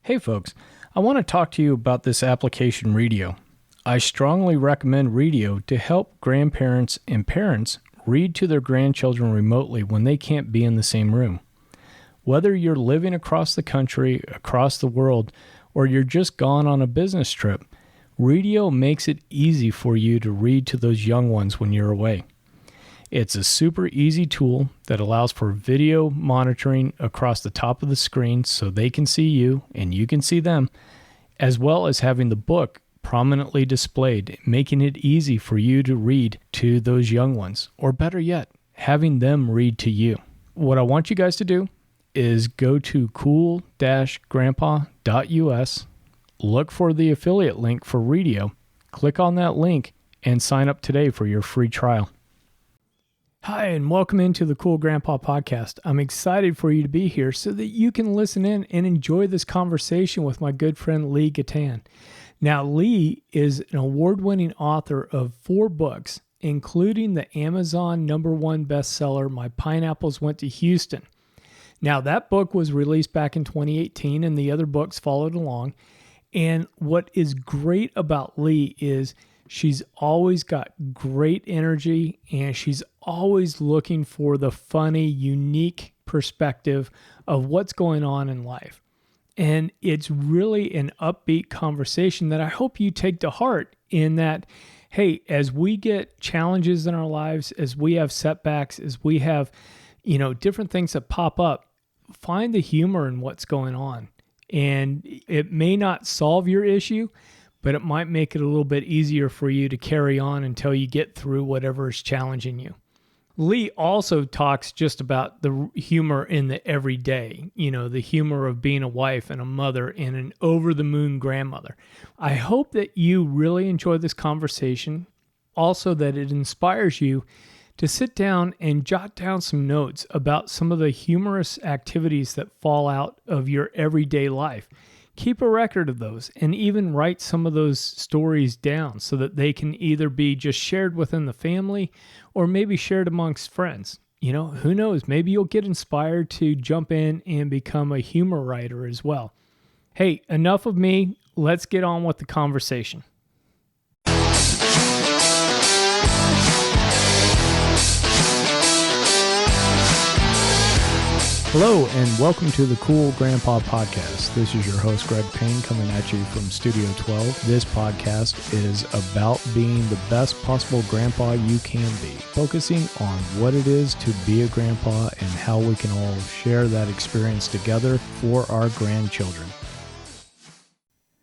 Hey folks, I want to talk to you about this application Readio. I strongly recommend Readio to help grandparents and parents read to their grandchildren remotely when they can't be in the same room. Whether you're living across the country, across the world, or you're just gone on a business trip, Readio makes it easy for you to read to those young ones when you're away. It's a super easy tool that allows for video monitoring across the top of the screen so they can see you and you can see them, as well as having the book prominently displayed, making it easy for you to read to those young ones, or better yet, having them read to you. What I want you guys to do is go to cool-grandpa.us, look for the affiliate link for Readio, click on that link, and sign up today for your free trial. Hi, and welcome into the Cool Grandpa Podcast. I'm excited for you to be here so that you can listen in and enjoy this conversation with my good friend Lee Gaitan. Now, Lee is an award-winning author of 4 books, including the Amazon #1 bestseller, My Pineapples Went to Houston. Now, that book was released back in 2018, and the other books followed along. And what is great about Lee is she's always got great energy, and she's always looking for the funny, unique perspective of what's going on in life. And it's really an upbeat conversation that I hope you take to heart, in that, hey, as we get challenges in our lives, as we have setbacks, as we have, different things that pop up, find the humor in what's going on. And it may not solve your issue, but it might make it a little bit easier for you to carry on until you get through whatever is challenging you. Lee also talks just about the humor in the everyday, the humor of being a wife and a mother and an over-the-moon grandmother. I hope that you really enjoy this conversation, also that it inspires you to sit down and jot down some notes about some of the humorous activities that fall out of your everyday life. Keep a record of those and even write some of those stories down so that they can either be just shared within the family or maybe shared amongst friends. Who knows? Maybe you'll get inspired to jump in and become a humor writer as well. Hey, enough of me. Let's get on with the conversation. Hello, and welcome to the Cool Grandpa Podcast. This is your host, Greg Payne, coming at you from Studio 12. This podcast is about being the best possible grandpa you can be, focusing on what it is to be a grandpa and how we can all share that experience together for our grandchildren.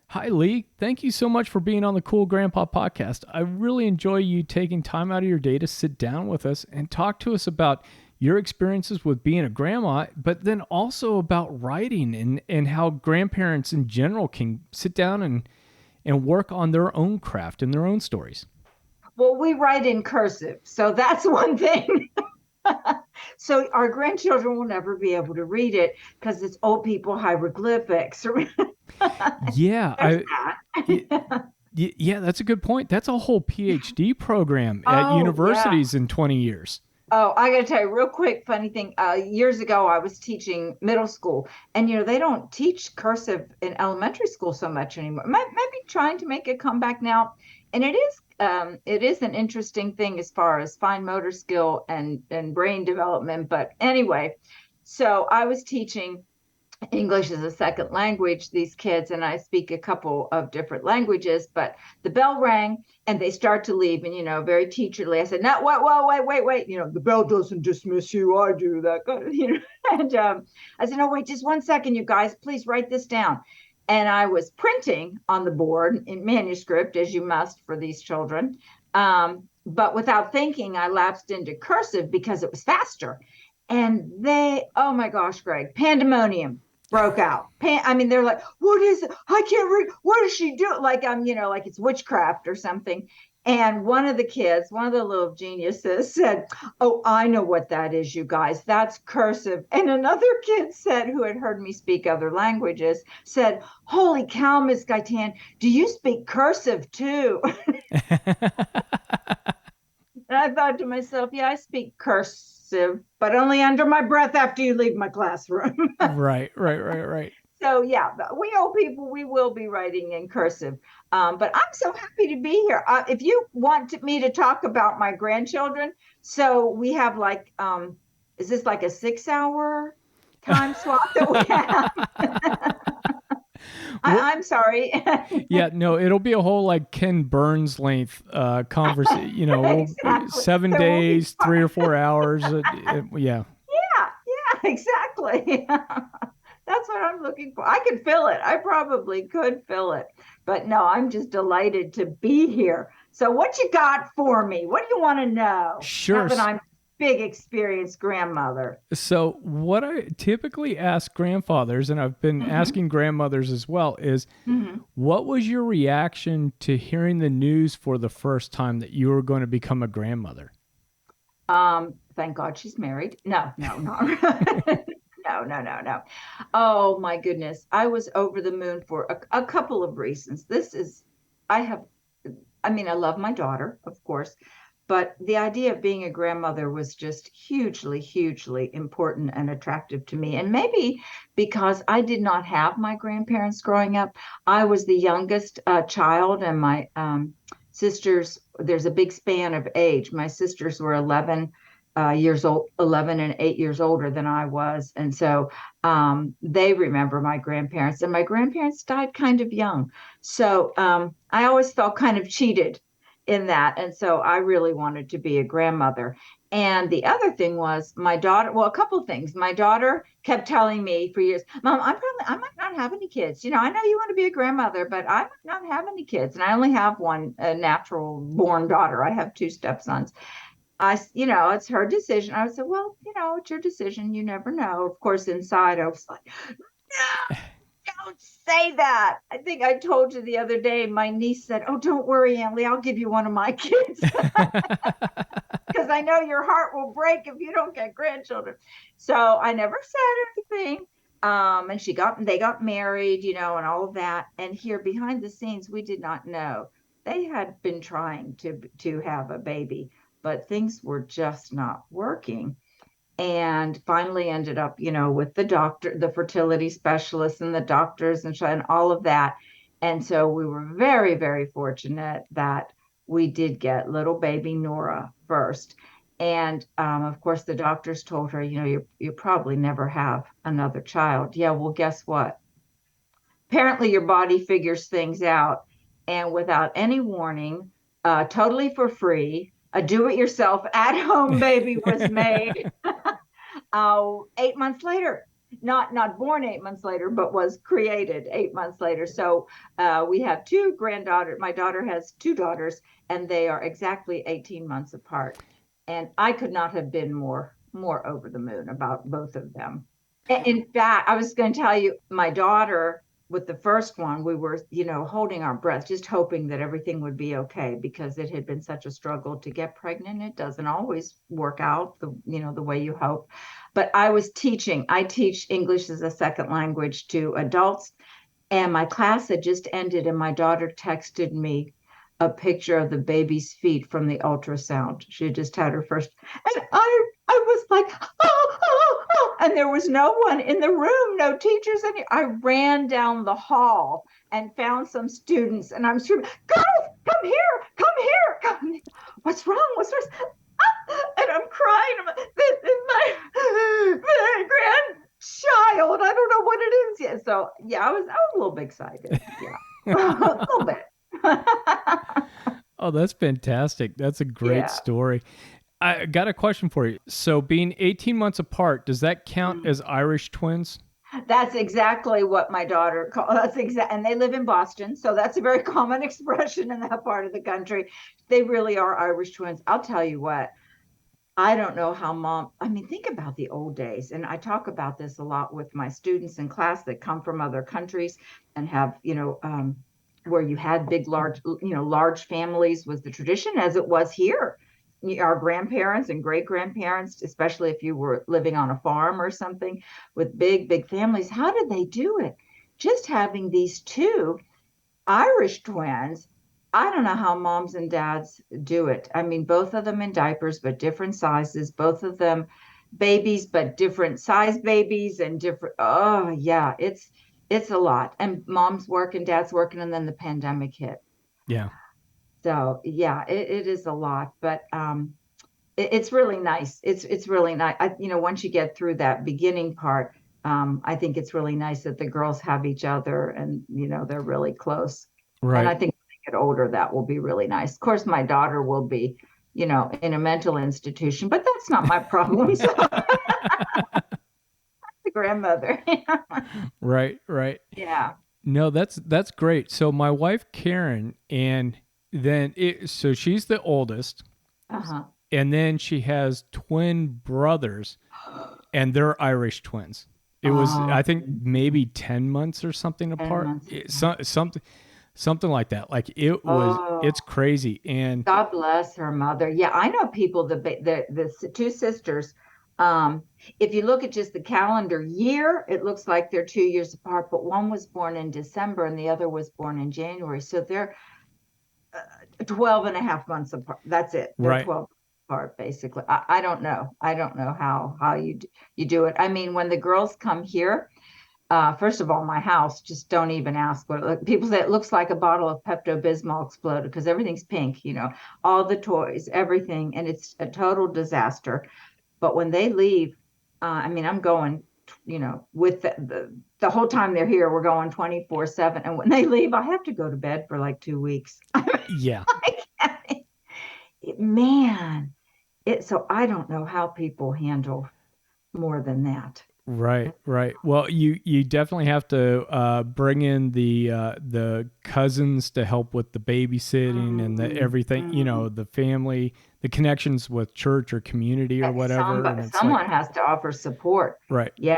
Hi, Lee. Thank you so much for being on the Cool Grandpa Podcast. I really enjoy you taking time out of your day to sit down with us and talk to us about your experiences with being a grandma, but then also about writing and how grandparents in general can sit down and work on their own craft and their own stories. Well, we write in cursive, so that's one thing. So our grandchildren will never be able to read it because it's old people hieroglyphics. Yeah, yeah, that's a good point. That's a whole PhD program at universities in 20 years. Oh, I got to tell you, real quick, funny thing. Years ago, I was teaching middle school, and they don't teach cursive in elementary school so much anymore. Maybe trying to make a comeback now, and it is an interesting thing as far as fine motor skill and brain development. But anyway, so I was teaching English as a second language, these kids, and I speak a couple of different languages, but the bell rang and they start to leave, and, very teacherly, I said, no, wait, the bell doesn't dismiss you, I do that, and I said, no, wait, just 1 second, you guys, please write this down. And I was printing on the board in manuscript, as you must for these children, but without thinking, I lapsed into cursive because it was faster. And oh my gosh, Greg, pandemonium broke out. They're like, what is it? I can't read. What does she do? Like like it's witchcraft or something. And one of the little geniuses said, oh, I know what that is, you guys. That's cursive. And another kid said, who had heard me speak other languages, said, holy cow, Miss Gaitan, do you speak cursive too? And I thought to myself, yeah, I speak cursive, but only under my breath after you leave my classroom. Right. So yeah, we old people, we will be writing in cursive. But I'm so happy to be here. If you want me to talk about my grandchildren, so we have like, is this like a 6 hour time slot that we have? Well, I'm sorry. yeah, no, it'll be a whole like Ken Burns length conversation. Exactly. 7 days, 3 or 4 hours. Yeah. Yeah, exactly. That's what I'm looking for. I could fill it. I probably could fill it. But no, I'm just delighted to be here. So what you got for me? What do you want to know? Now Sure. that I'm a big experienced grandmother. So, what I typically ask grandfathers, and I've been Hmm. asking grandmothers as well, is Hmm. what was your reaction to hearing the news for the first time that you were going to become a grandmother? Thank God she's married. No, no, no. No, no, no, no. Oh my goodness. I was over the moon for a couple of reasons. I have, I mean, I love my daughter, of course, but the idea of being a grandmother was just hugely, hugely important and attractive to me. And maybe because I did not have my grandparents growing up, I was the youngest child, and my sisters, there's a big span of age. My sisters were 11 years old, 11 and 8 years older than I was. And so they remember my grandparents, and my grandparents died kind of young. So I always felt kind of cheated in that. And so I really wanted to be a grandmother. And the other thing was my daughter, well, a couple of things. My daughter kept telling me for years, Mom, I might not have any kids. I know you want to be a grandmother, but I might not have any kids. And I only have one, a natural born daughter. I have two stepsons. It's her decision. I would say, well, it's your decision. You never know. Of course, inside I was like, no, don't say that. I think I told you the other day, my niece said, oh, don't worry, Aunt Lee, I'll give you one of my kids because I know your heart will break if you don't get grandchildren. So I never said anything. And they got married, and all of that. And here behind the scenes, we did not know. They had been trying to have a baby, but things were just not working, and finally ended up, with the doctor, the fertility specialist, and the doctors, and all of that. And so we were very, very fortunate that we did get little baby Nora first. And of course, the doctors told her, you probably never have another child. Yeah, well, guess what? Apparently, your body figures things out. And without any warning, totally for free, a do it yourself at home baby was made 8 months later. Not born 8 months later, but was created 8 months later. So we have two granddaughters. My daughter has two daughters, and they are exactly 18 months apart. And I could not have been more over the moon about both of them. In fact, I was going to tell you, my daughter, with the first one, we were, holding our breath, just hoping that everything would be okay, because it had been such a struggle to get pregnant. It doesn't always work out the way you hope. But I teach English as a second language to adults, and my class had just ended, and my daughter texted me a picture of the baby's feet from the ultrasound. She had just had her first, and I was like, oh, oh, oh. And there was no one in the room, no teachers. And I ran down the hall and found some students, and I'm screaming, girls, come here, come here, come here. What's wrong? What's wrong? And I'm crying. This is my grandchild. I don't know what it is yet. So yeah, I was a little bit excited. Yeah, a little bit. Oh, that's fantastic. That's a great Yeah. story. I got a question for you. So, being 18 months apart, does that count as Irish twins? That's exactly what my daughter called. And they live in Boston, so that's a very common expression in that part of the country. They really are Irish twins. I'll tell you what. I don't know how I mean, think about the old days. And I talk about this a lot with my students in class that come from other countries and have, where you had large families was the tradition, as it was here. Our grandparents and great grandparents, especially if you were living on a farm or something with big, big families, how did they do it? Just having these two Irish twins. I don't know how moms and dads do it. I mean, both of them in diapers, but different sizes, both of them babies, but different size babies and different. Oh, yeah, It's a lot. And mom's working, dad's working, and then the pandemic hit. Yeah. So yeah, it is a lot, but it's really nice. It's really nice. Once you get through that beginning part, I think it's really nice that the girls have each other and they're really close. And I Right. think when they get older, that will be really nice. Of course, my daughter will be, in a mental institution, but that's not my problem. So the grandmother. Right, right. Yeah. No, that's great. So my wife Karen, and so she's the oldest, Uh-huh. and then she has twin brothers, and they're Irish twins. It was, Oh, I think, maybe 10 months or something 10 apart. months. Something like that. Like Oh, it's crazy. And God bless her mother. Yeah, I know people, the two sisters. Um, if you look at just the calendar year, it looks like they're 2 years apart, but one was born in December and the other was born in January. So they're 12 and a half months apart. That's it. They're right. 12 apart, basically. I don't know. I don't know how you do it. I mean, when the girls come here, first of all, my house, just don't even ask what people say. It looks like a bottle of Pepto-Bismol exploded because everything's pink, all the toys, everything, and it's a total disaster. But when they leave, I mean, I'm going, with the whole time they're here, we're going 24/7. And when they leave, I have to go to bed for like 2 weeks. Yeah. Man, so I don't know how people handle more than that. Right, right. Well, you definitely have to bring in the cousins to help with the babysitting and the Mm, everything. mm. The family, the connections with church or community or whatever. And it's like, Someone has to offer support. right, Yeah.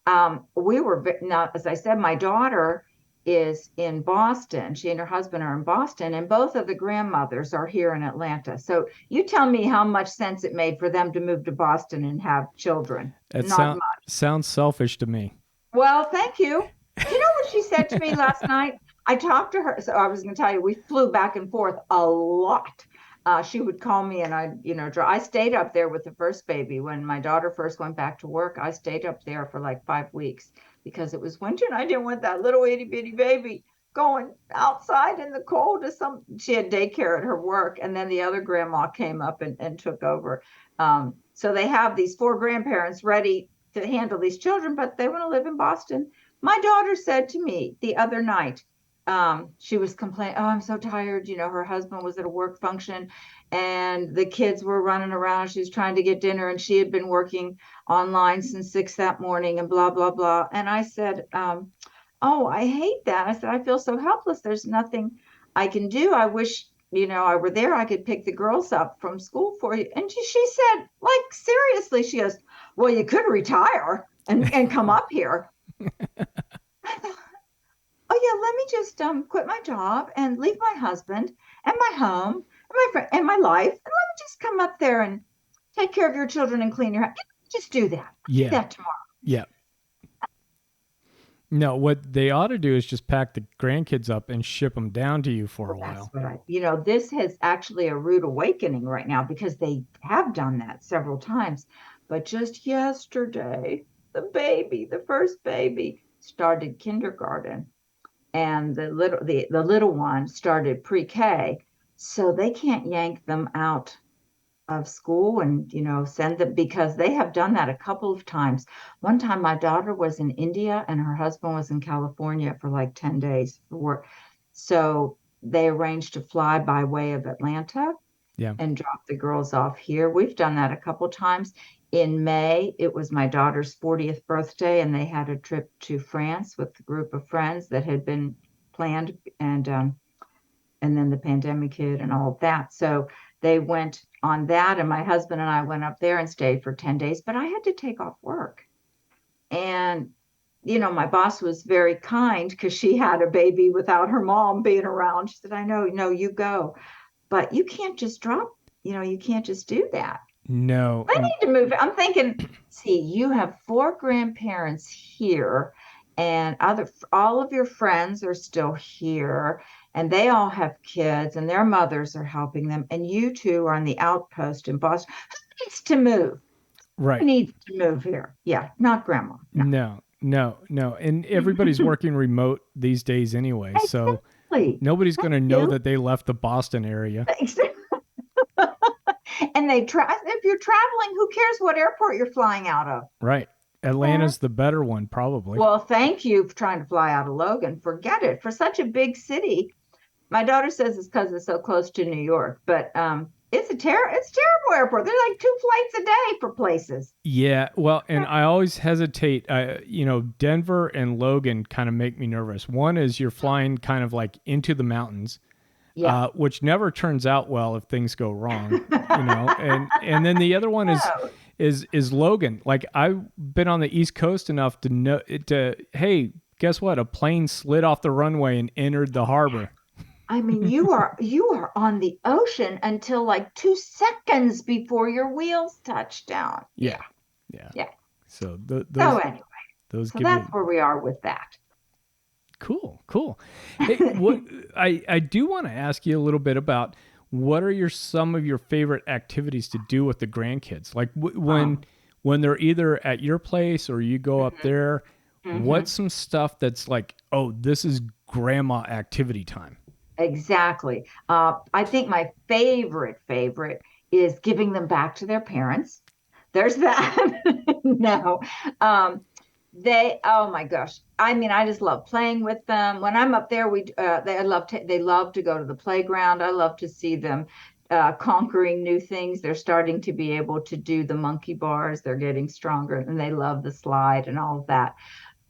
Now, as I said, my daughter is in Boston. She and her husband are in Boston, and both of the grandmothers are here in Atlanta. So you tell me how much sense it made for them to move to Boston and have children. that Not much. sounds selfish to me. Well, thank you. Do you know what she said to me last night? I talked to her. So I was going to tell you, we flew back and forth a lot. She would call me and I stayed up there with the first baby. When my daughter first went back to work, I stayed up there for like 5 weeks because it was winter and I didn't want that little itty bitty baby going outside in the cold. She had daycare at her work. And then the other grandma came up and took over. So they have these four grandparents ready to handle these children, but they want to live in Boston. My daughter said to me the other night, she was complaining, oh, I'm so tired. Her husband was at a work function and the kids were running around. She was trying to get dinner and she had been working online since 6 that morning and blah, blah, blah. And I said, oh, I hate that. I said, I feel so helpless. There's nothing I can do. I wish, I were there. I could pick the girls up from school for you. And she said, like, seriously, she goes, well, you could retire and come up here. I thought, oh yeah, let me just quit my job and leave my husband and my home and my friend and my life, and let me just come up there and take care of your children and clean your house. Just do that. Do Yeah, that tomorrow. yeah. No, what they ought to do is just pack the grandkids up and ship them down to you for Well, a that's while. what this has actually a rude awakening right now because they have done that several times. But just yesterday, the first baby, started kindergarten, and the little one started pre-K, so they can't yank them out of school and send them because they have done that a couple of times. One time my daughter was in India and her husband was in California for like 10 days for work. So they arranged to fly by way of Atlanta Yeah. and drop the girls off here. We've done that a couple times. In May, it was my daughter's 40th birthday, and they had a trip to France with a group of friends that had been planned, and then the pandemic hit and all of that. So they went on that, and my husband and I went up there and stayed for 10 days, but I had to take off work. And my boss was very kind because she had a baby without her mom being around. She said, I know, no, you go, but you can't just you can't just do that. No. I need to move. I'm thinking, see, you have four grandparents here, and all of your friends are still here, and they all have kids, and their mothers are helping them, and you two are on the outpost in Boston. Who needs to move? Who Right. needs to move here? Yeah, not grandma. No. No. No, no. And everybody's working remote these days anyway. So Exactly. nobody's going Thank to know you. that they left the Boston area. And if you're traveling, who cares what airport you're flying out of? Right. Atlanta's the better one, probably. Well, thank you for trying to fly out of Logan. Forget it. For such a big city, my daughter says it's because it's so close to New York, but it's terrible airport. There's like two flights a day for places. Yeah. Well, and I always hesitate. Denver and Logan kind of make me nervous. One is you're flying kind of like into the mountains, Yeah. which never turns out well if things go wrong, and then the other one No. is Logan. Like I've been on the East Coast enough to know hey, guess what? A plane slid off the runway and entered the harbor. I mean, you are on the ocean until like 2 seconds before your wheels touch down. Yeah, Yeah. yeah. Yeah. So So anyway, those so give me that's where we are with that. cool. Hey, what I do want to ask you a little bit about what are some of your favorite activities to do with the grandkids? Like Um, when they're either at your place or you go up mhm, there, what's mhm. some stuff that's like, oh, this is grandma activity time? Exactly. I think my favorite is giving them back to their parents. There's that. No. Um, oh my gosh. I mean, I just love playing with them. When I'm up there, they love to go to the playground. I love to see them conquering new things. They're starting to be able to do the monkey bars. They're getting stronger and they love the slide and all of that.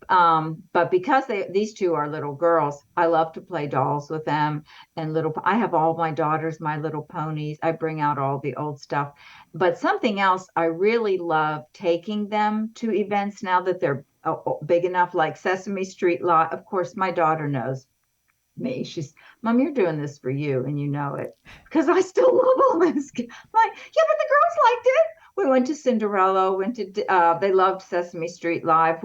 But because these two are little girls, I love to play dolls with them and I have all my daughters, my little ponies. I bring out all the old stuff. But something else, I really love taking them to events now that they're big enough, like Sesame Street Lot. Of course, my daughter knows me. Mom, you're doing this for you, and you know it because I still love all this. I'm like, yeah, but the girls liked it. We went to Cinderella, they loved Sesame Street Live.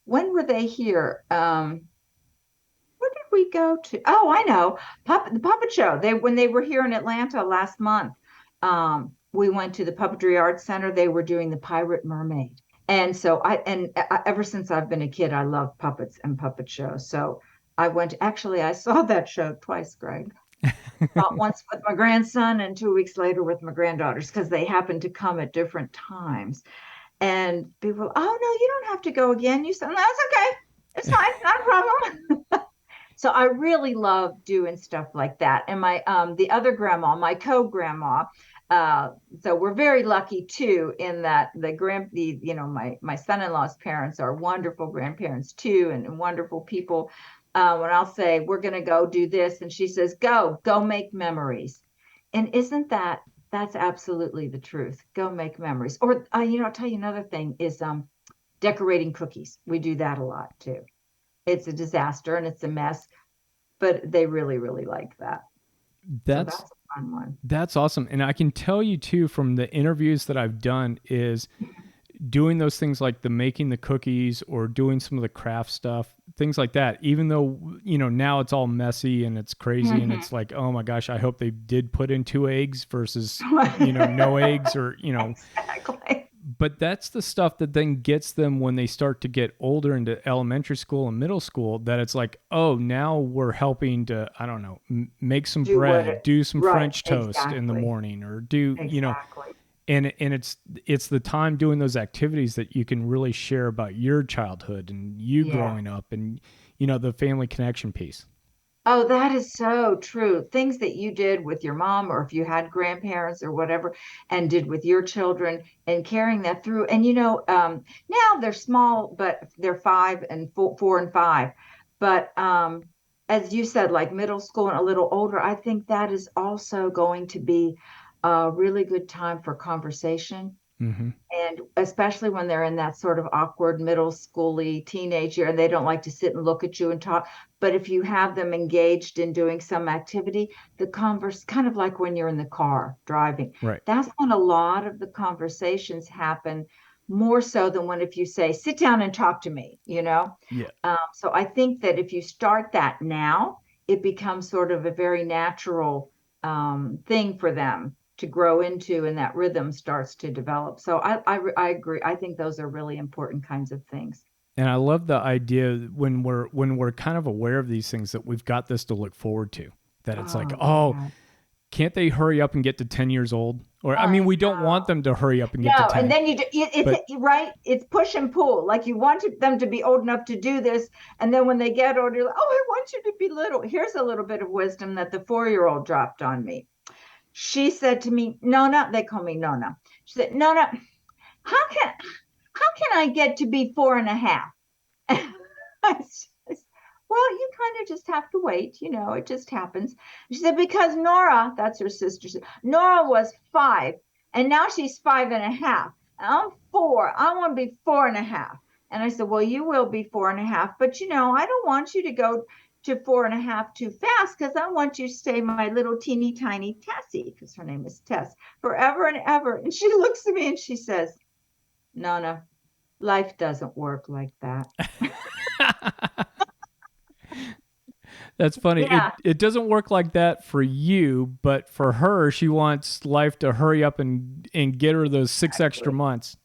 When were they here? Where did we go to? Oh, I know, the puppet show. When they were here in Atlanta last month, we went to the Puppetry Arts Center. They were doing the Pirate Mermaid, and so ever since I've been a kid, I love puppets and puppet shows. So I went. Actually, I saw that show twice, Greg. Once with my grandson, and 2 weeks later with my granddaughters because they happened to come at different times. And people, oh no, you don't have to go again. You said, no, it's okay. It's fine, not a problem. So I really love doing stuff like that. And the other grandma, my co-grandma, uh, so we're very lucky too in that my son-in-law's parents are wonderful grandparents too, and wonderful people. When I'll say we're going to go do this, and she says, go make memories. And that's absolutely the truth. Go make memories. Or I'll tell you another thing is decorating cookies. We do that a lot too. It's a disaster and it's a mess, but they really, really like that. So That's that's a fun one. that's awesome. And I can tell you too from the interviews that I've done is doing those things like the making the cookies or doing some of the craft stuff, things like that, even though, now it's all messy and it's crazy and it's like, oh my gosh, I hope they did put in 2 eggs versus, no eggs or, Exactly. but that's the stuff that then gets them when they start to get older into elementary school and middle school that it's like, oh, now we're helping to, I don't know, make some Do what bread, it, do some right, French toast in the exactly. morning or do, Exactly. and it's the time doing those activities that you can really share about your childhood and you Yeah. growing up and the family connection piece. Oh, that is so true. Things that you did with your mom, or if you had grandparents or whatever, and did with your children, and carrying that through. And now they're small, but they're 4 and 5. But as you said, like middle school and a little older, I think that is also going to be a really good time for conversation, Mm-hmm. and especially when they're in that sort of awkward middle schooly teenage year and they don't like to sit and look at you and talk. But if you have them engaged in doing some activity, the converse kind of like when you're in the car driving, Right. that's when a lot of the conversations happen, more so than when if you say sit down and talk to me. Yeah. So I think that if you start that now, it becomes sort of a very natural thing for them to grow into, and that rhythm starts to develop. So I agree. I think those are really important kinds of things. And I love the idea when we're kind of aware of these things that we've got this to look forward to. That it's like, oh, yeah. can't they hurry up and get to 10 years old? Or I mean, I we don't want know. them to hurry up and get to No, and 10. then But it's right. It's push and pull. Like you want them to be old enough to do this, and then when they get older, you're like, oh, I want you to be little. Here's a little bit of wisdom that the 4-year-old dropped on me. She said to me, Nona, they call me Nona. She said, Nona, how can I get to be 4.5? I said, well, you kind of just have to wait. It just happens. She said, because Nora, that's her sister, Nora was 5, and now she's 5.5. And I'm 4. I want to be 4.5. And I said, well, you will be 4.5, but I don't want you to go to 4.5 too fast, because I want you to stay my little teeny tiny Tessie, because her name is Tess, forever and ever. And she looks at me and she says, Nona, life doesn't work like that. that's funny. Yeah, It doesn't work like that for you, but for her, she wants life to hurry up and get her those 6 extra exactly. months.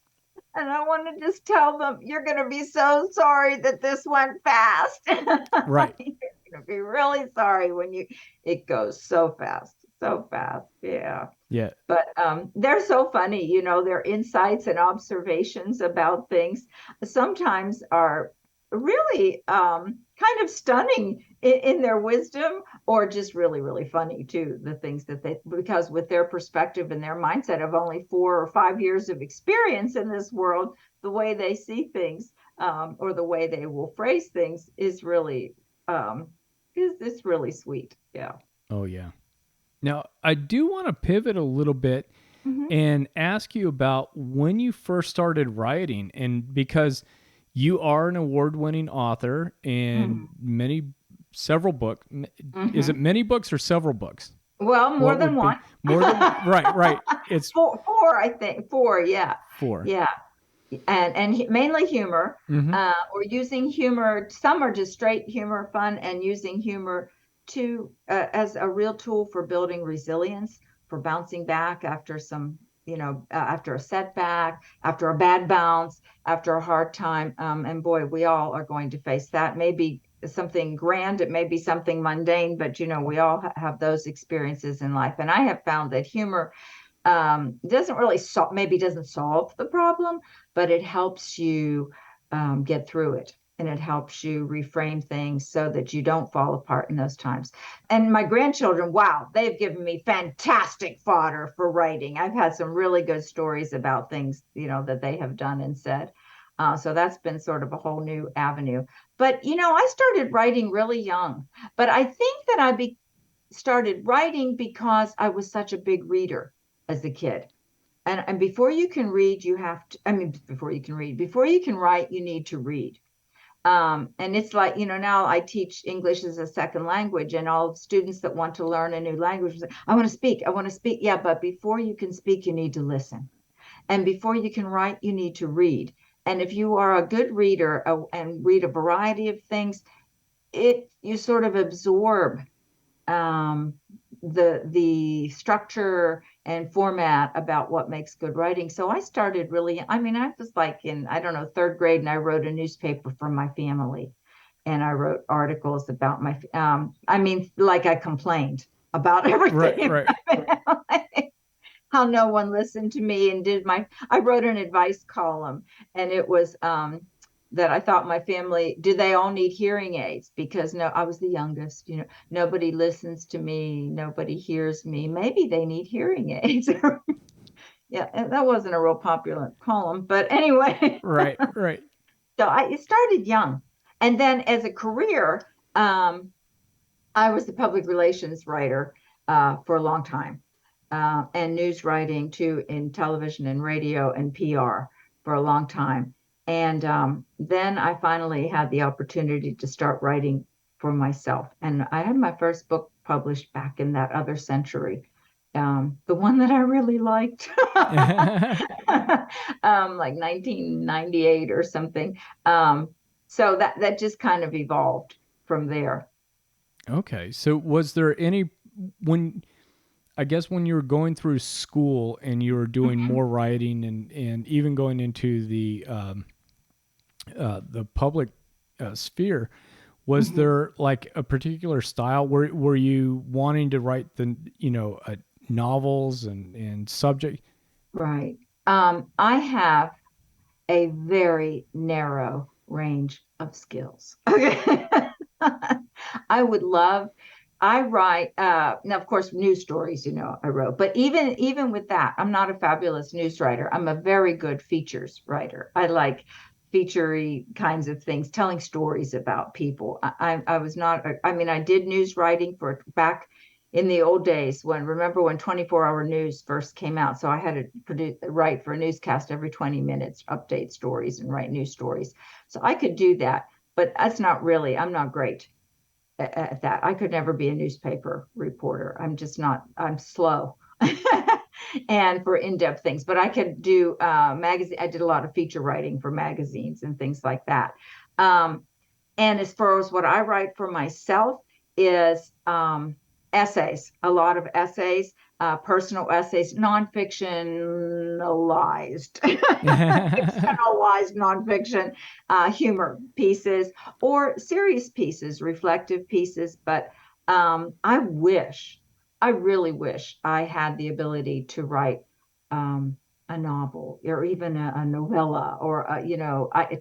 And I want to just tell them, you're going to be so sorry that this went fast. You're Right. going to be really sorry when it goes so fast, so fast. Yeah. Yeah. But they're so funny, their insights and observations about things sometimes are really kind of stunning in their wisdom, or just really, really funny too. The things that because with their perspective and their mindset of only 4 or 5 years of experience in this world, the way they see things, or the way they will phrase things is really, is really sweet. Yeah. Oh, yeah. Now, I do want to pivot a little bit Mm-hmm. and ask you about when you first started writing. And because you are an award-winning author and several books. Is it Mm-hmm. many books or several books? Well, more What than would be one. more than right? It's Four, I think. Four, yeah. 4. Yeah. And mainly humor, Mm-hmm. or using humor. Some are just straight humor, fun, and using humor to as a real tool for building resilience, for bouncing back after after a setback, after a bad bounce, after a hard time. And boy, we all are going to face that. Maybe something grand, it may be something mundane, but we all have those experiences in life. And I have found that humor doesn't really maybe doesn't solve the problem, but it helps you get through it, and it helps you reframe things so that you don't fall apart in those times. And my grandchildren, wow, they've given me fantastic fodder for writing. I've had some really good stories about things that they have done and said. So that's been sort of a whole new avenue. But I started writing really young, but I think that started writing because I was such a big reader as a kid. And before you can read, you have to, I mean, before you can write, you need to read. And it's like, now I teach English as a second language, and all students that want to learn a new language say, I want to speak, I want to speak. Yeah, but before you can speak, you need to listen. And before you can write, you need to read. And if you are a good reader and read a variety of things, you sort of absorb um, the structure and format about what makes good writing. So I started really, I mean, I was like in, I don't know, third grade, and I wrote a newspaper for my family. And I wrote articles about I mean, like I complained about Right, everything. right. How no one listened to me, and I wrote an advice column, and it was that I thought my family, do they all need hearing aids? Because no, I was the youngest, nobody listens to me, nobody hears me. Maybe they need hearing aids. Yeah, and that wasn't a real popular column, but anyway. Right, right. So I started young. And then as a career, I was the public relations writer for a long time, and news writing too, in television and radio and PR for a long time. And then I finally had the opportunity to start writing for myself. And I had my first book published back in that other century, the one that I really liked, like 1998 or something. So that just kind of evolved from there. Okay. So was there any when I guess when you were going through school and you were doing Mhm. more writing and even going into the the public sphere. Was Mhm. there like a particular style? Were you wanting to write the novels and subject? Right. I have a very narrow range of skills. Okay. I would love, I write, now of course, news stories, I wrote, but even with that, I'm not a fabulous news writer. I'm a very good features writer. I like featurey kinds of things, telling stories about people. I was not, I mean, I did news writing for back in the old days remember when 24-hour news first came out. So I had to write for a newscast every 20 minutes, update stories and write news stories. So I could do that, but I'm not great at that. I could never be a newspaper reporter. I'm just not, I'm slow. And for in-depth things, but I could do magazine. I did a lot of feature writing for magazines and things like that. Um, and as far as what I write for myself is essays, a lot of essays, personal essays, non-fictionalized, fictionalized nonfiction, humor pieces or serious pieces, reflective pieces. But I really wish I had the ability to write um, a novel or even a novella or,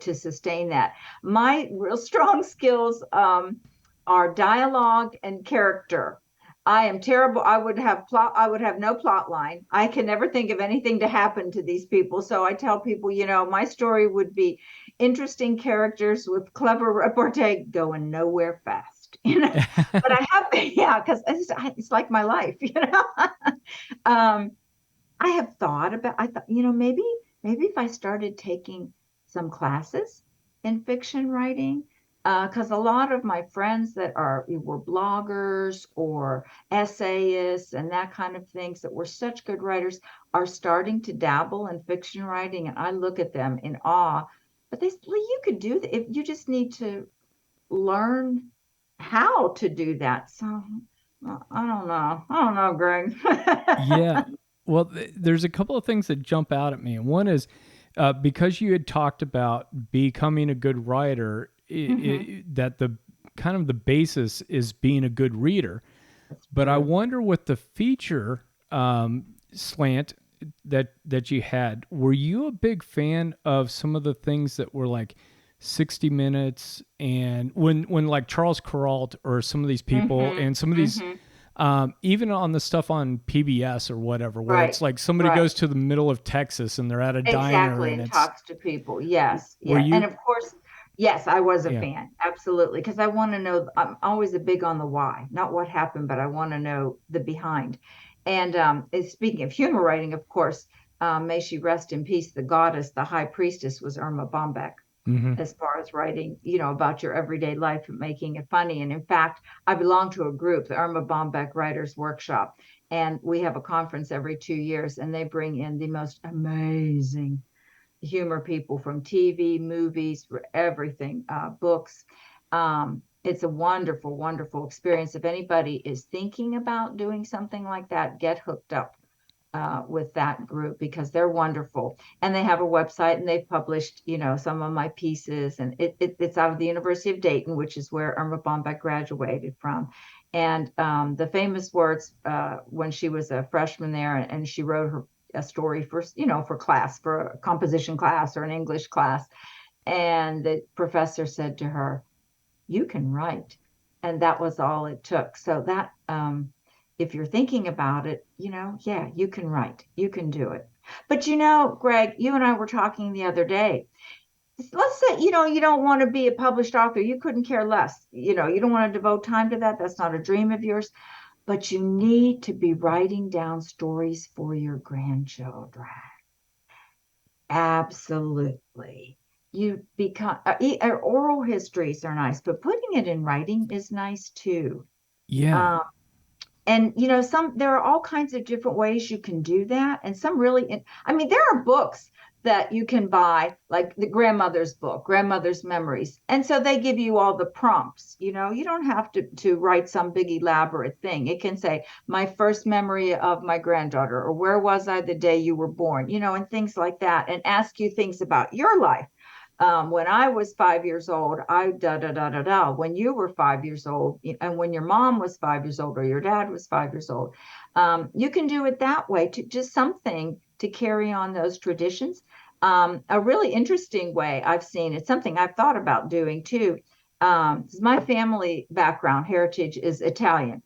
to sustain that. My real strong skills are dialogue and character. I am terrible. I would have no plot line. I can never think of anything to happen to these people. So I tell people, my story would be interesting characters with clever repartee going nowhere fast, But I have, yeah, because it's like my life, um, I have thought about, I thought, maybe if I started taking some classes in fiction writing, because a lot of my friends that were bloggers or essayists and that kind of things that were such good writers are starting to dabble in fiction writing, and I look at them in awe. But they say, well, you could do that if you just need to learn how to do that. So I don't know. I don't know, Greg. Yeah. Well, there's a couple of things that jump out at me. And one is because you had talked about becoming a good writer, Mhm. that the kind of the basis is being a good reader. That's But I true. wonder with the feature slant that you had, were you a big fan of some of the things that were like 60 minutes and when like Charles Kuralt or some of these people Mhm. and some of these Mhm. even on the stuff on PBS or whatever, where Right. it's like somebody Right. goes to the middle of Texas and they're at a diner Exactly. and And it's, talks to people. Yes. were Yeah. And you, of course, yes, I was a yeah. fan. Absolutely. Because I want to know, I'm always a big on the why, not what happened, but I want to know the behind. And speaking of humor writing, of course, may she rest in peace, the goddess, the high priestess was Irma Bombeck. Mm-hmm. As far as writing, about your everyday life and making it funny. And in fact, I belong to a group, the Irma Bombeck Writers Workshop, and we have a conference every 2 years, and they bring in the most amazing humor people from TV, movies, everything, books. It's a wonderful, wonderful experience. If anybody is thinking about doing something like that, get hooked up with that group because they're wonderful. And they have a website and they've published, some of my pieces. And it's out of the University of Dayton, which is where Irma Bombeck graduated from. And the famous words when she was a freshman there, and she wrote a story for, for class, for a composition class or an English class. And the professor said to her, you can write. And that was all it took. So that, if you're thinking about it, yeah, you can write, you can do it. But Greg, you and I were talking the other day. Let's say, you don't want to be a published author. You couldn't care less. You don't want to devote time to that. That's not a dream of yours, but you need to be writing down stories for your grandchildren. Absolutely. You become oral histories are nice, but putting it in writing is nice too. Yeah. Um, and there are all kinds of different ways you can do that, and some really, I mean, there are books that you can buy, like the grandmother's book, Grandmother's Memories, and so they give you all the prompts. You don't have to write some big elaborate thing. It can say my first memory of my granddaughter, or where was I the day you were born, and things like that, and ask you things about your life. When I was 5 years old, I da da da da da. When you were 5 years old, and when your mom was 5 years old or your dad was 5 years old, you can do it that way to just something to carry on those traditions. A really interesting way I've seen it's something I've thought about doing too. My family background heritage is Italian.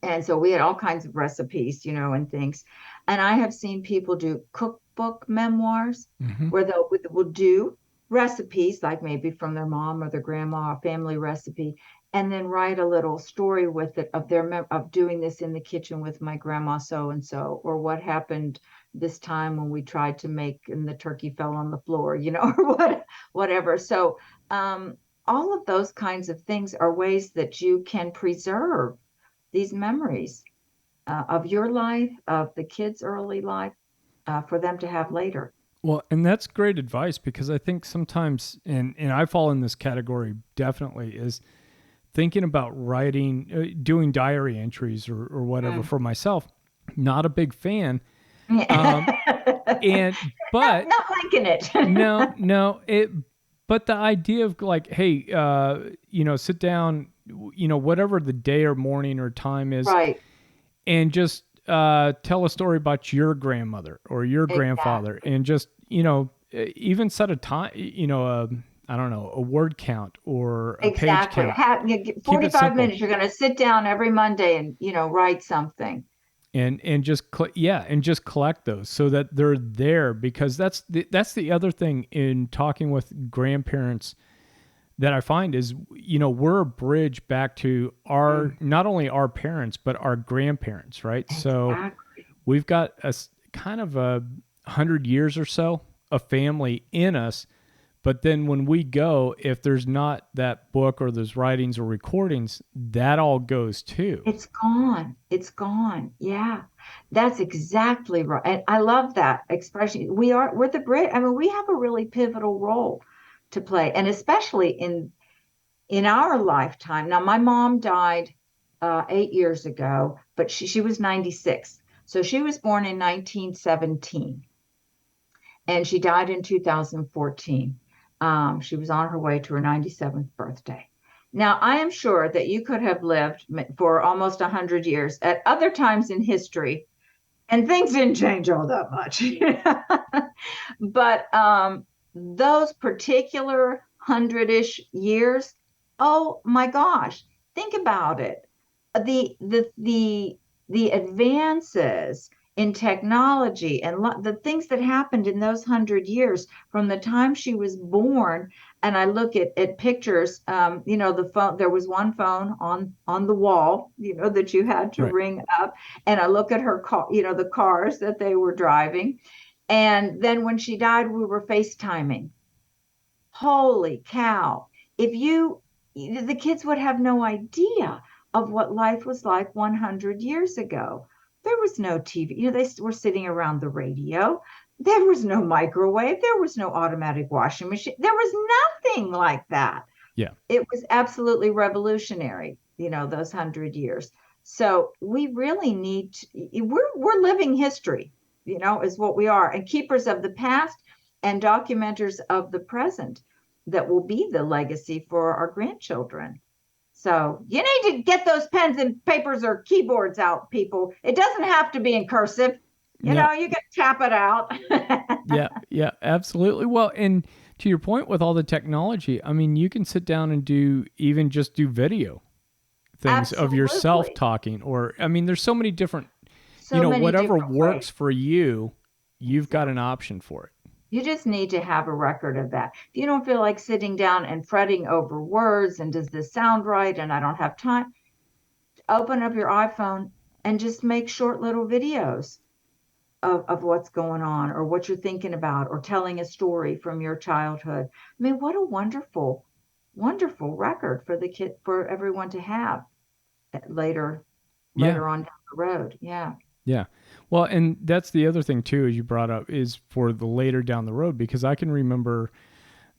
And so we had all kinds of recipes, and things. And I have seen people do cookbook memoirs Mm-hmm. where will do recipes, like maybe from their mom or their grandma, a family recipe, and then write a little story with it of of doing this in the kitchen with my grandma so and so, or what happened this time when we tried to make and the turkey fell on the floor, or whatever. So all of those kinds of things are ways that you can preserve these memories of your life, of the kids' early life, for them to have later. Well, and that's great advice because I think sometimes, and I fall in this category definitely, is thinking about writing, doing diary entries or whatever Mm. for myself. Not a big fan. Um, not, and, but not liking it. no, but the idea of like, hey, sit down, whatever the day or morning or time is, Right. and just tell a story about your grandmother or your grandfather, Exactly. and just even set a time, I don't know, a word count or a page Exactly. count. Keep it 45 simple, minutes. You're going to sit down every Monday and, write something. and just and just collect those so that they're there, because that's the other thing in talking with grandparents that I find is, we're a bridge back to our, Mm. not only our parents, but our grandparents, right? So Exactly. we've got kind of 100 years or so of family in us. But then when we go, if there's not that book or those writings or recordings, that all goes too. It's gone. It's gone. Yeah. That's exactly right. And I love that expression. We're the Brit. I mean, we have a really pivotal role to play, and especially in our lifetime. Now, my mom died 8 years ago, but she was 96. So she was born in 1917 and she died in 2014. She was on her way to her 97th birthday. Now, I am sure that you could have lived for almost 100 years at other times in history, and things didn't change all that much. But those particular 100-ish years, oh my gosh, think about it. The the the the advances in technology and the things that happened in those 100 years from the time she was born. And I look at pictures, the phone, there was one phone on the wall, that you had to Right. ring up. And I look at her car, the cars that they were driving. And then when she died, we were FaceTiming. Holy cow. If the kids would have no idea of what life was like 100 years ago. There was no TV. They were sitting around the radio. There was no microwave. There was no automatic washing machine. There was nothing like that. Yeah. It was absolutely revolutionary, those 100 years. So we really need we're living history, is what we are, and keepers of the past and documenters of the present that will be the legacy for our grandchildren. So you need to get those pens and papers or keyboards out, people. It doesn't have to be in cursive. No. You can tap it out. Yeah, absolutely. Well, and to your point with all the technology, I mean, you can sit down and just do video things of yourself Absolutely. talking, or, I mean, there's so many different, So many whatever different works ways. for you, you've got an Exactly. option for it. You just need to have a record of that. If you don't feel like sitting down and fretting over words and does this sound right and I don't have time, open up your iPhone and just make short little videos of what's going on or what you're thinking about or telling a story from your childhood. I mean, what a wonderful, wonderful record for the kid, for everyone to have later, Yeah. later on down the road. Yeah. Yeah. Well, and that's the other thing too, as you brought up, is for the later down the road, because I can remember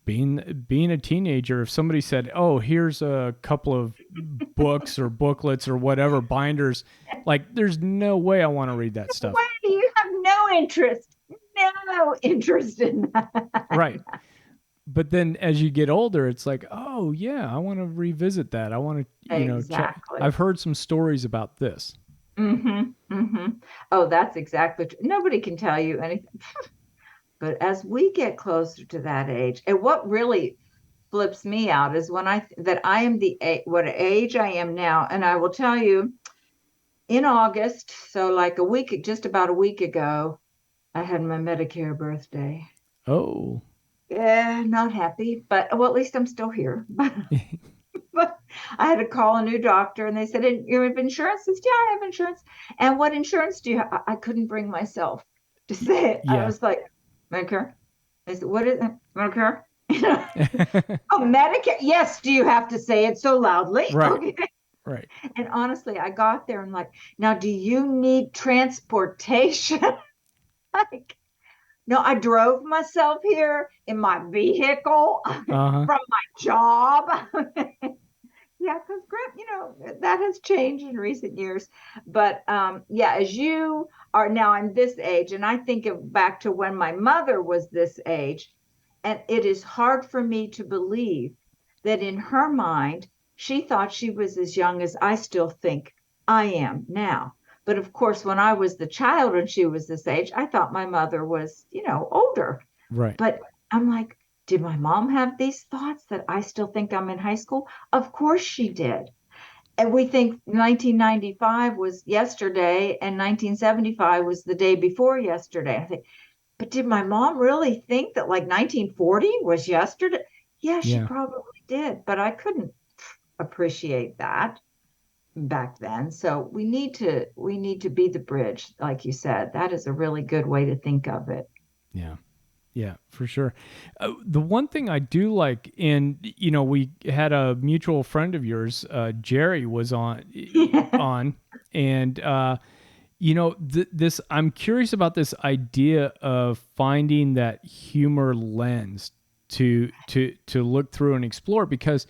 being a teenager. If somebody said, "Oh, here's a couple of books or booklets or whatever binders," like, there's no way I want to read that stuff. Why do you have no interest in that? Right. but then as you get older, it's like, oh yeah, I want to revisit that. I want to, check. Exactly. I've heard some stories about this. Oh, that's exactly true. Nobody can tell you anything. But as we get closer to that age, and what really flips me out is when I am what age I am now, and I will tell you, in August, so like just about a week ago, I had my Medicare birthday. Oh, Yeah, not happy, but well, at least I'm still here. But I had to call a new doctor, and they said, "You have insurance?" I said, "Yeah, I have insurance." And what insurance do you have? I couldn't bring myself to say it. I yeah. was like, Medicare. I said, "What is it? Medicare?" Oh, Medicare. Yes. Do you have to say it so loudly? Right. Okay. Right. And honestly, I got there and like, now, do you need transportation? Like, no, I drove myself here in my vehicle Uh-huh. from my job. Yeah, because that has changed in recent years. But yeah, as you are now in this age, and I think back to when my mother was this age, and it is hard for me to believe that in her mind, she thought she was as young as I still think I am now. But of course, when I was the child and she was this age, I thought my mother was, older. Right. But I'm like, did my mom have these thoughts that I still think I'm in high school? Of course she did. And we think 1995 was yesterday and 1975 was the day before yesterday. I think, but did my mom really think that like 1940 was yesterday? Yeah, she Yeah. probably did, but I couldn't appreciate that back then. So we need to be the bridge, like you said. That is a really good way to think of it. Yeah. Yeah, for sure. The one thing I do like, and we had a mutual friend of yours, Jerry, was on, and this. I'm curious about this idea of finding that humor lens to look through and explore, because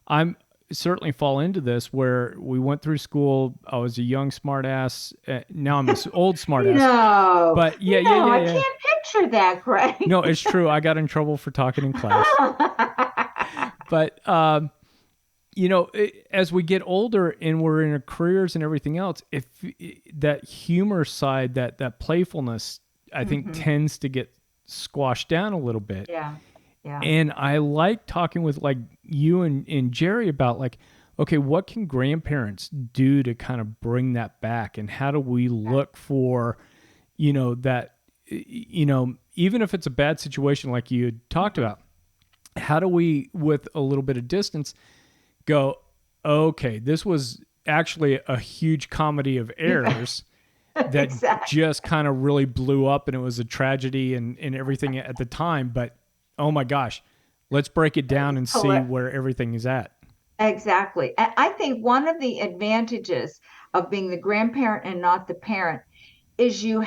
I'm certainly fall into this where we went through school. I was a young smartass. Now I'm an old smartass. No, But yeah, yeah, no, yeah, I yeah. can't picture that, Craig. No, it's true. I got in trouble for talking in class. But as we get older and we're in our careers and everything else, if that humor side, that playfulness, I think Mhm. tends to get squashed down a little bit. Yeah, yeah. And I like talking with like you and Jerry about like, okay, what can grandparents do to kind of bring that back, and how do we look for, that, even if it's a bad situation like you had talked Mhm. about, how do we, with a little bit of distance, go, okay, this was actually a huge comedy of errors that Exactly. just kind of really blew up, and it was a tragedy and everything at the time. But oh my gosh, let's break it down and see where everything is at. Exactly. And I think one of the advantages of being the grandparent and not the parent is you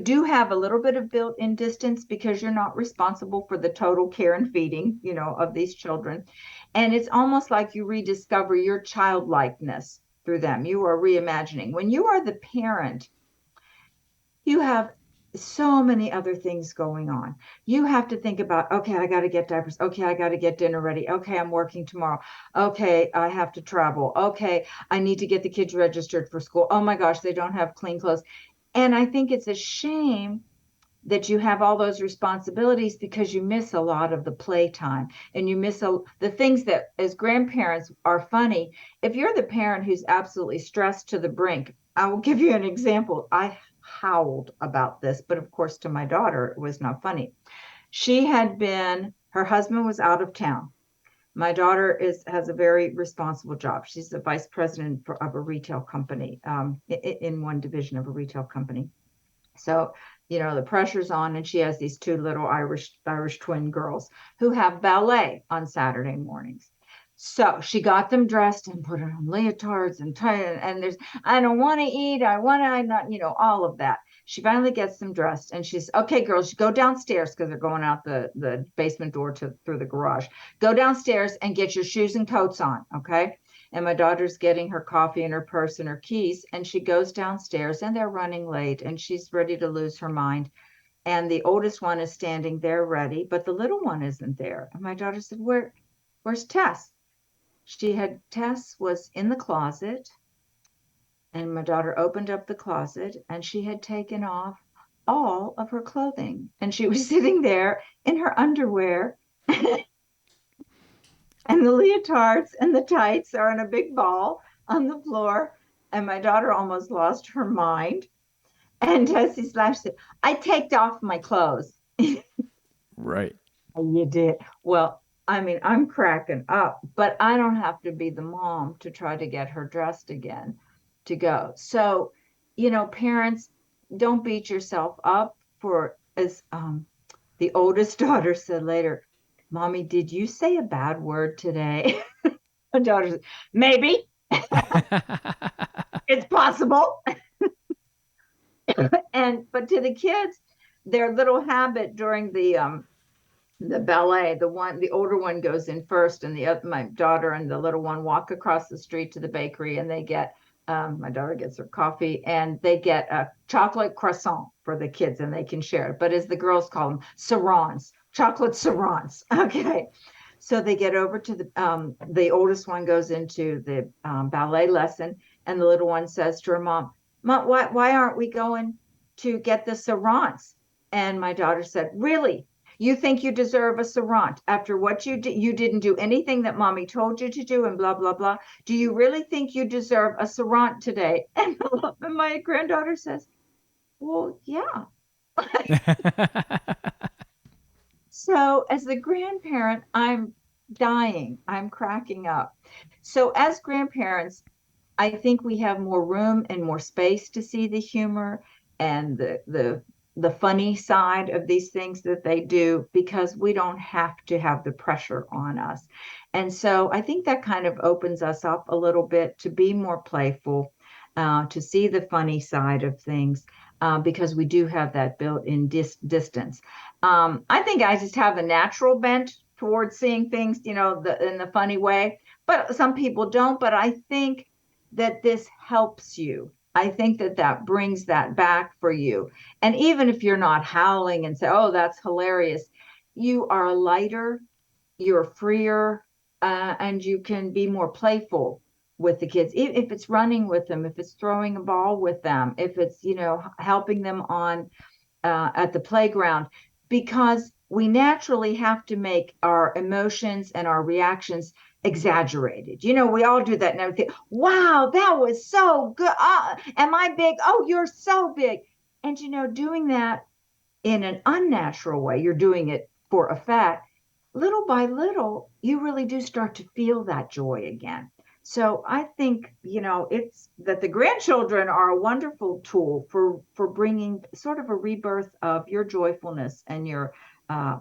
do have a little bit of built-in distance because you're not responsible for the total care and feeding, of these children. And it's almost like you rediscover your childlikeness through them. You are reimagining. When you are the parent, you have so many other things going on. You have to think about, okay, I got to get diapers. Okay, I got to get dinner ready. Okay, I'm working tomorrow. Okay, I have to travel. Okay, I need to get the kids registered for school. Oh my gosh, they don't have clean clothes. And I think it's a shame that you have all those responsibilities because you miss a lot of the playtime and you miss the things that as grandparents are funny. If you're the parent who's absolutely stressed to the brink, I will give you an example. I howled about this, but of course to my daughter it was not funny. Her husband was out of town. My daughter has a very responsible job. She's the vice president of a retail company, in one division of a retail company. So, the pressure's on, and she has these two little Irish twin girls who have ballet on Saturday mornings. So she got them dressed and put on leotards and there's, I don't want to eat. I not, all of that. She finally gets them dressed and she's, okay, girls, go downstairs because they're going out the basement door through the garage. Go downstairs and get your shoes and coats on. Okay. And my daughter's getting her coffee and her purse and her keys, and she goes downstairs and they're running late and she's ready to lose her mind. and the oldest one is standing there ready, but the little one isn't there. And my daughter said, where's Tess? Tess was in the closet, and my daughter opened up the closet, and she had taken off all of her clothing, and she was sitting there in her underwear, and the leotards and the tights are in a big ball on the floor. And my daughter almost lost her mind. And Tessie Slash said, I taked off my clothes. Right. You did. Well, I mean, I'm cracking up, but I don't have to be the mom to try to get her dressed again to go. So, parents, don't beat yourself up for, as the oldest daughter said later, Mommy, did you say a bad word today? My daughter said, maybe. It's possible. But to the kids, their little habit during the ballet, the older one goes in first, and my daughter and the little one walk across the street to the bakery, and they get my daughter gets her coffee, and they get a chocolate croissant for the kids, and they can share it. But as the girls call them, sarons, chocolate sarons. Okay. So they get over to the oldest one goes into the ballet lesson, and the little one says to her mom, Mom, why aren't we going to get the sarons? And my daughter said, really? You think you deserve a sarant after what you did? You didn't do anything that mommy told you to do, and blah, blah, blah. Do you really think you deserve a sarant today? And my granddaughter says, well, yeah. So as the grandparent, I'm dying. I'm cracking up. So as grandparents, I think we have more room and more space to see the humor and the funny side of these things that they do, because we don't have to have the pressure on us. And so I think that kind of opens us up a little bit to be more playful, to see the funny side of things, because we do have that built-in distance. I think I just have a natural bent towards seeing things, in the funny way, but some people don't. But I think that this helps you. I think that brings that back for you. And even if you're not howling and say, oh, that's hilarious, you are lighter, you're freer, and you can be more playful with the kids. If it's running with them, if it's throwing a ball with them, if it's, helping them on at the playground, because we naturally have to make our emotions and our reactions exaggerated. We all do that now. We think, wow, that was so good. Am I big? Oh, you're so big. And, doing that in an unnatural way, you're doing it for effect. Little by little, you really do start to feel that joy again. So I think, it's that the grandchildren are a wonderful tool for bringing sort of a rebirth of your joyfulness and your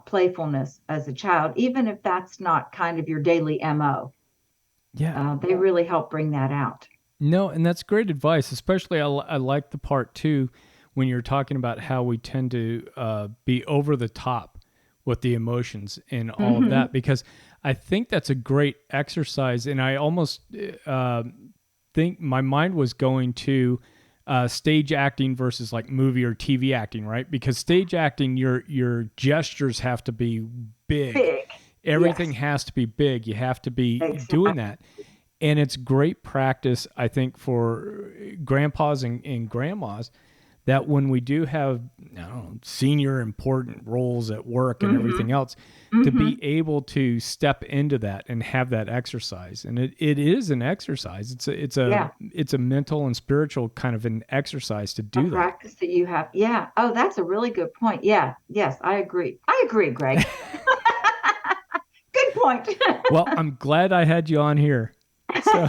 playfulness as a child, even if that's not kind of your daily MO. Yeah. They really help bring that out. No, and that's great advice. Especially, I like the part too when you're talking about how we tend to be over the top with the emotions and all of that, because I think that's a great exercise. And I almost think my mind was going to stage acting versus like movie or TV acting, right? Because stage acting, your gestures have to be big. Big. Everything Yes. has to be big. You have to be Exactly. doing that. And it's great practice, I think, for grandpas and grandmas, that when we do have, I don't know, senior important roles at work and everything else, to be able to step into that and have that exercise. And it is an exercise. It's a mental and spiritual kind of an exercise to do that. Practice that you have. Yeah. Oh, that's a really good point. Yeah. Yes, I agree. Greg. Good point. Well, I'm glad I had you on here. So,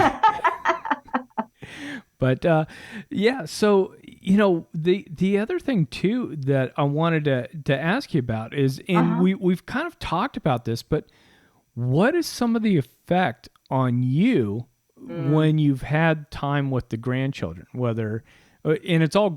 but yeah, so the other thing too that I wanted to ask you about is, and we've kind of talked about this, but what is some of the effect on you when you've had time with the grandchildren? Whether and it's all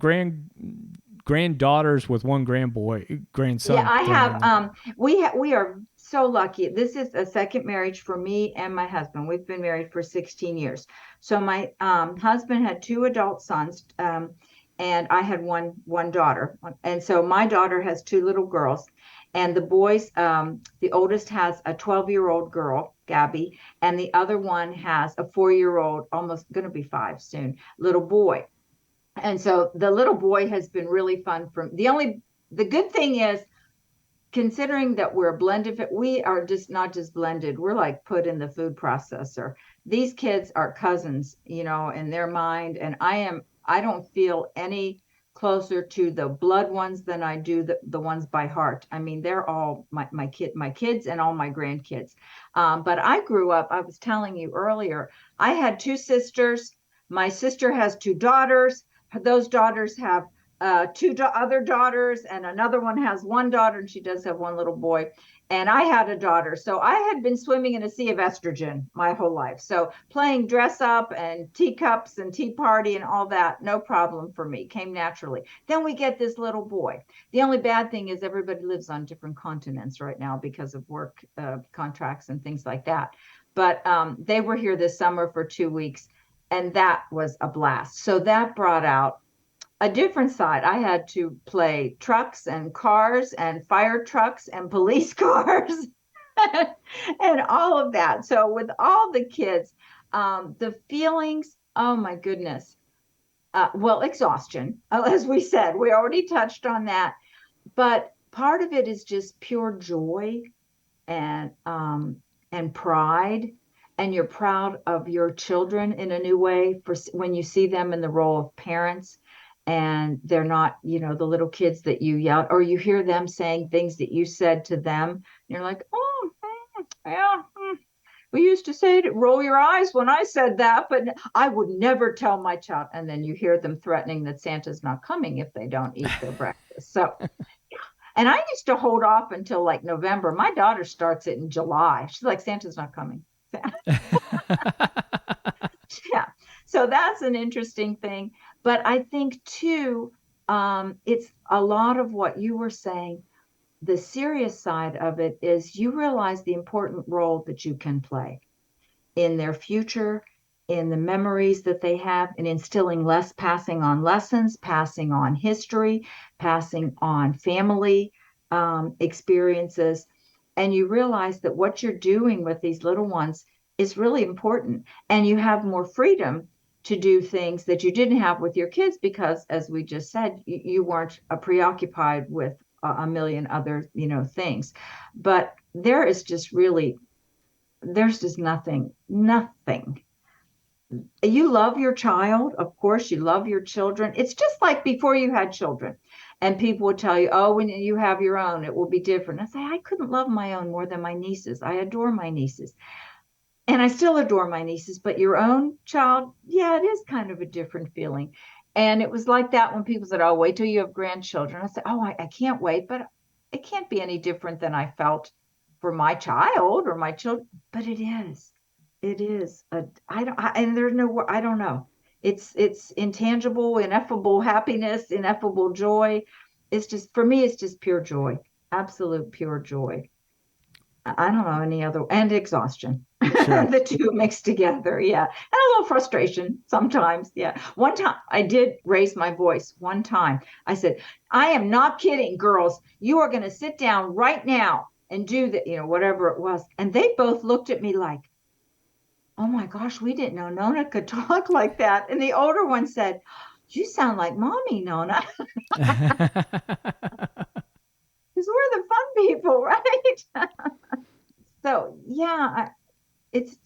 granddaughters with one grandson. Yeah, I have. We are so lucky. This is a second marriage for me and my husband. We've been married for 16 years. So my husband had two adult sons, and I had one daughter. And so my daughter has two little girls, and the boys, the oldest has a 12-year-old girl, Gabby, and the other one has a 4-year-old, almost going to be 5 soon, little boy. And so the little boy has been really fun. The good thing is, considering that we're blended, we are just not just blended, we're like put in the food processor. These kids are cousins, in their mind. And I don't feel any closer to the blood ones than I do the ones by heart. I mean, they're all my kids and all my grandkids. But I grew up, I was telling you earlier, I had two sisters. My sister has two daughters. Those daughters have two other daughters, and another one has one daughter, and she does have one little boy. And I had a daughter. So I had been swimming in a sea of estrogen my whole life. So playing dress up and teacups and tea party and all that, no problem for me, came naturally. Then we get this little boy. The only bad thing is everybody lives on different continents right now because of work contracts and things like that. But they were here this summer for 2 weeks, and that was a blast. So that brought out a different side. I had to play trucks and cars and fire trucks and police cars and all of that. So with all the kids, the feelings, oh my goodness. Well, exhaustion, as we said, we already touched on that. But part of it is just pure joy and pride, and you're proud of your children in a new way for when you see them in the role of parents, and they're not, the little kids that you yelled, or you hear them saying things that you said to them. And you're like, oh, yeah. We used to say to roll your eyes when I said that, but I would never tell my child. And then you hear them threatening that Santa's not coming if they don't eat their breakfast. So, and I used to hold off until like November. My daughter starts it in July. She's like, Santa's not coming. Yeah. So that's an interesting thing. But I think too, it's a lot of what you were saying. The serious side of it is you realize the important role that you can play in their future, in the memories that they have, and instilling passing on lessons, passing on history, passing on family experiences. And you realize that what you're doing with these little ones is really important. And you have more freedom to do things that you didn't have with your kids because, as we just said, you weren't preoccupied with a million other, things. But there's just nothing. You love your child, of course, you love your children. It's just like before you had children, and people would tell you, oh, when you have your own, it will be different. I say, I couldn't love my own more than my nieces. I adore my nieces, and I still adore my nieces, but your own child, yeah, it is kind of a different feeling. And it was like that when people said, oh, wait till you have grandchildren. I said, oh, I can't wait, but it can't be any different than I felt for my child or my children. But it is. It is. And there's no, I don't know. It's intangible, ineffable happiness, ineffable joy. It's just, for me, it's just pure joy, absolute pure joy. I don't know any other, and exhaustion. Sure. The two mixed together. Yeah. And a little frustration sometimes. Yeah. One time I did raise my voice one time. I said, I am not kidding, girls. You are going to sit down right now and do the, whatever it was. And they both looked at me like, oh my gosh, we didn't know Nona could talk like that. And the older one said, you sound like mommy, Nona. Because we're the fun people, right? So yeah, it's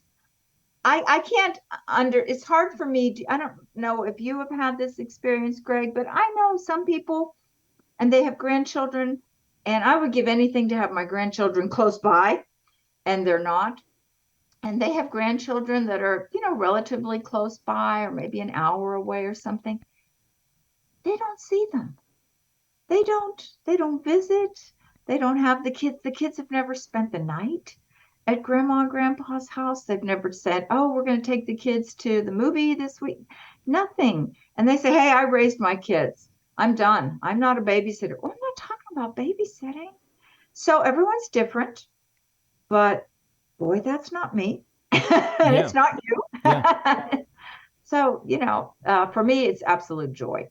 I can't it's hard for me to, I don't know if you have had this experience, Greg, but I know some people and they have grandchildren, and I would give anything to have my grandchildren close by, and they're not. And they have grandchildren that are, relatively close by or maybe an hour away or something. They don't see them. They don't visit. They don't have the kids. The kids have never spent the night at grandma and grandpa's house. They've never said, oh, we're going to take the kids to the movie this week. Nothing. And they say, hey, I raised my kids. I'm done. I'm not a babysitter. Oh, I'm not talking about babysitting. So everyone's different, but boy, that's not me. And Yeah. it's not you. Yeah. So, for me, it's absolute joy.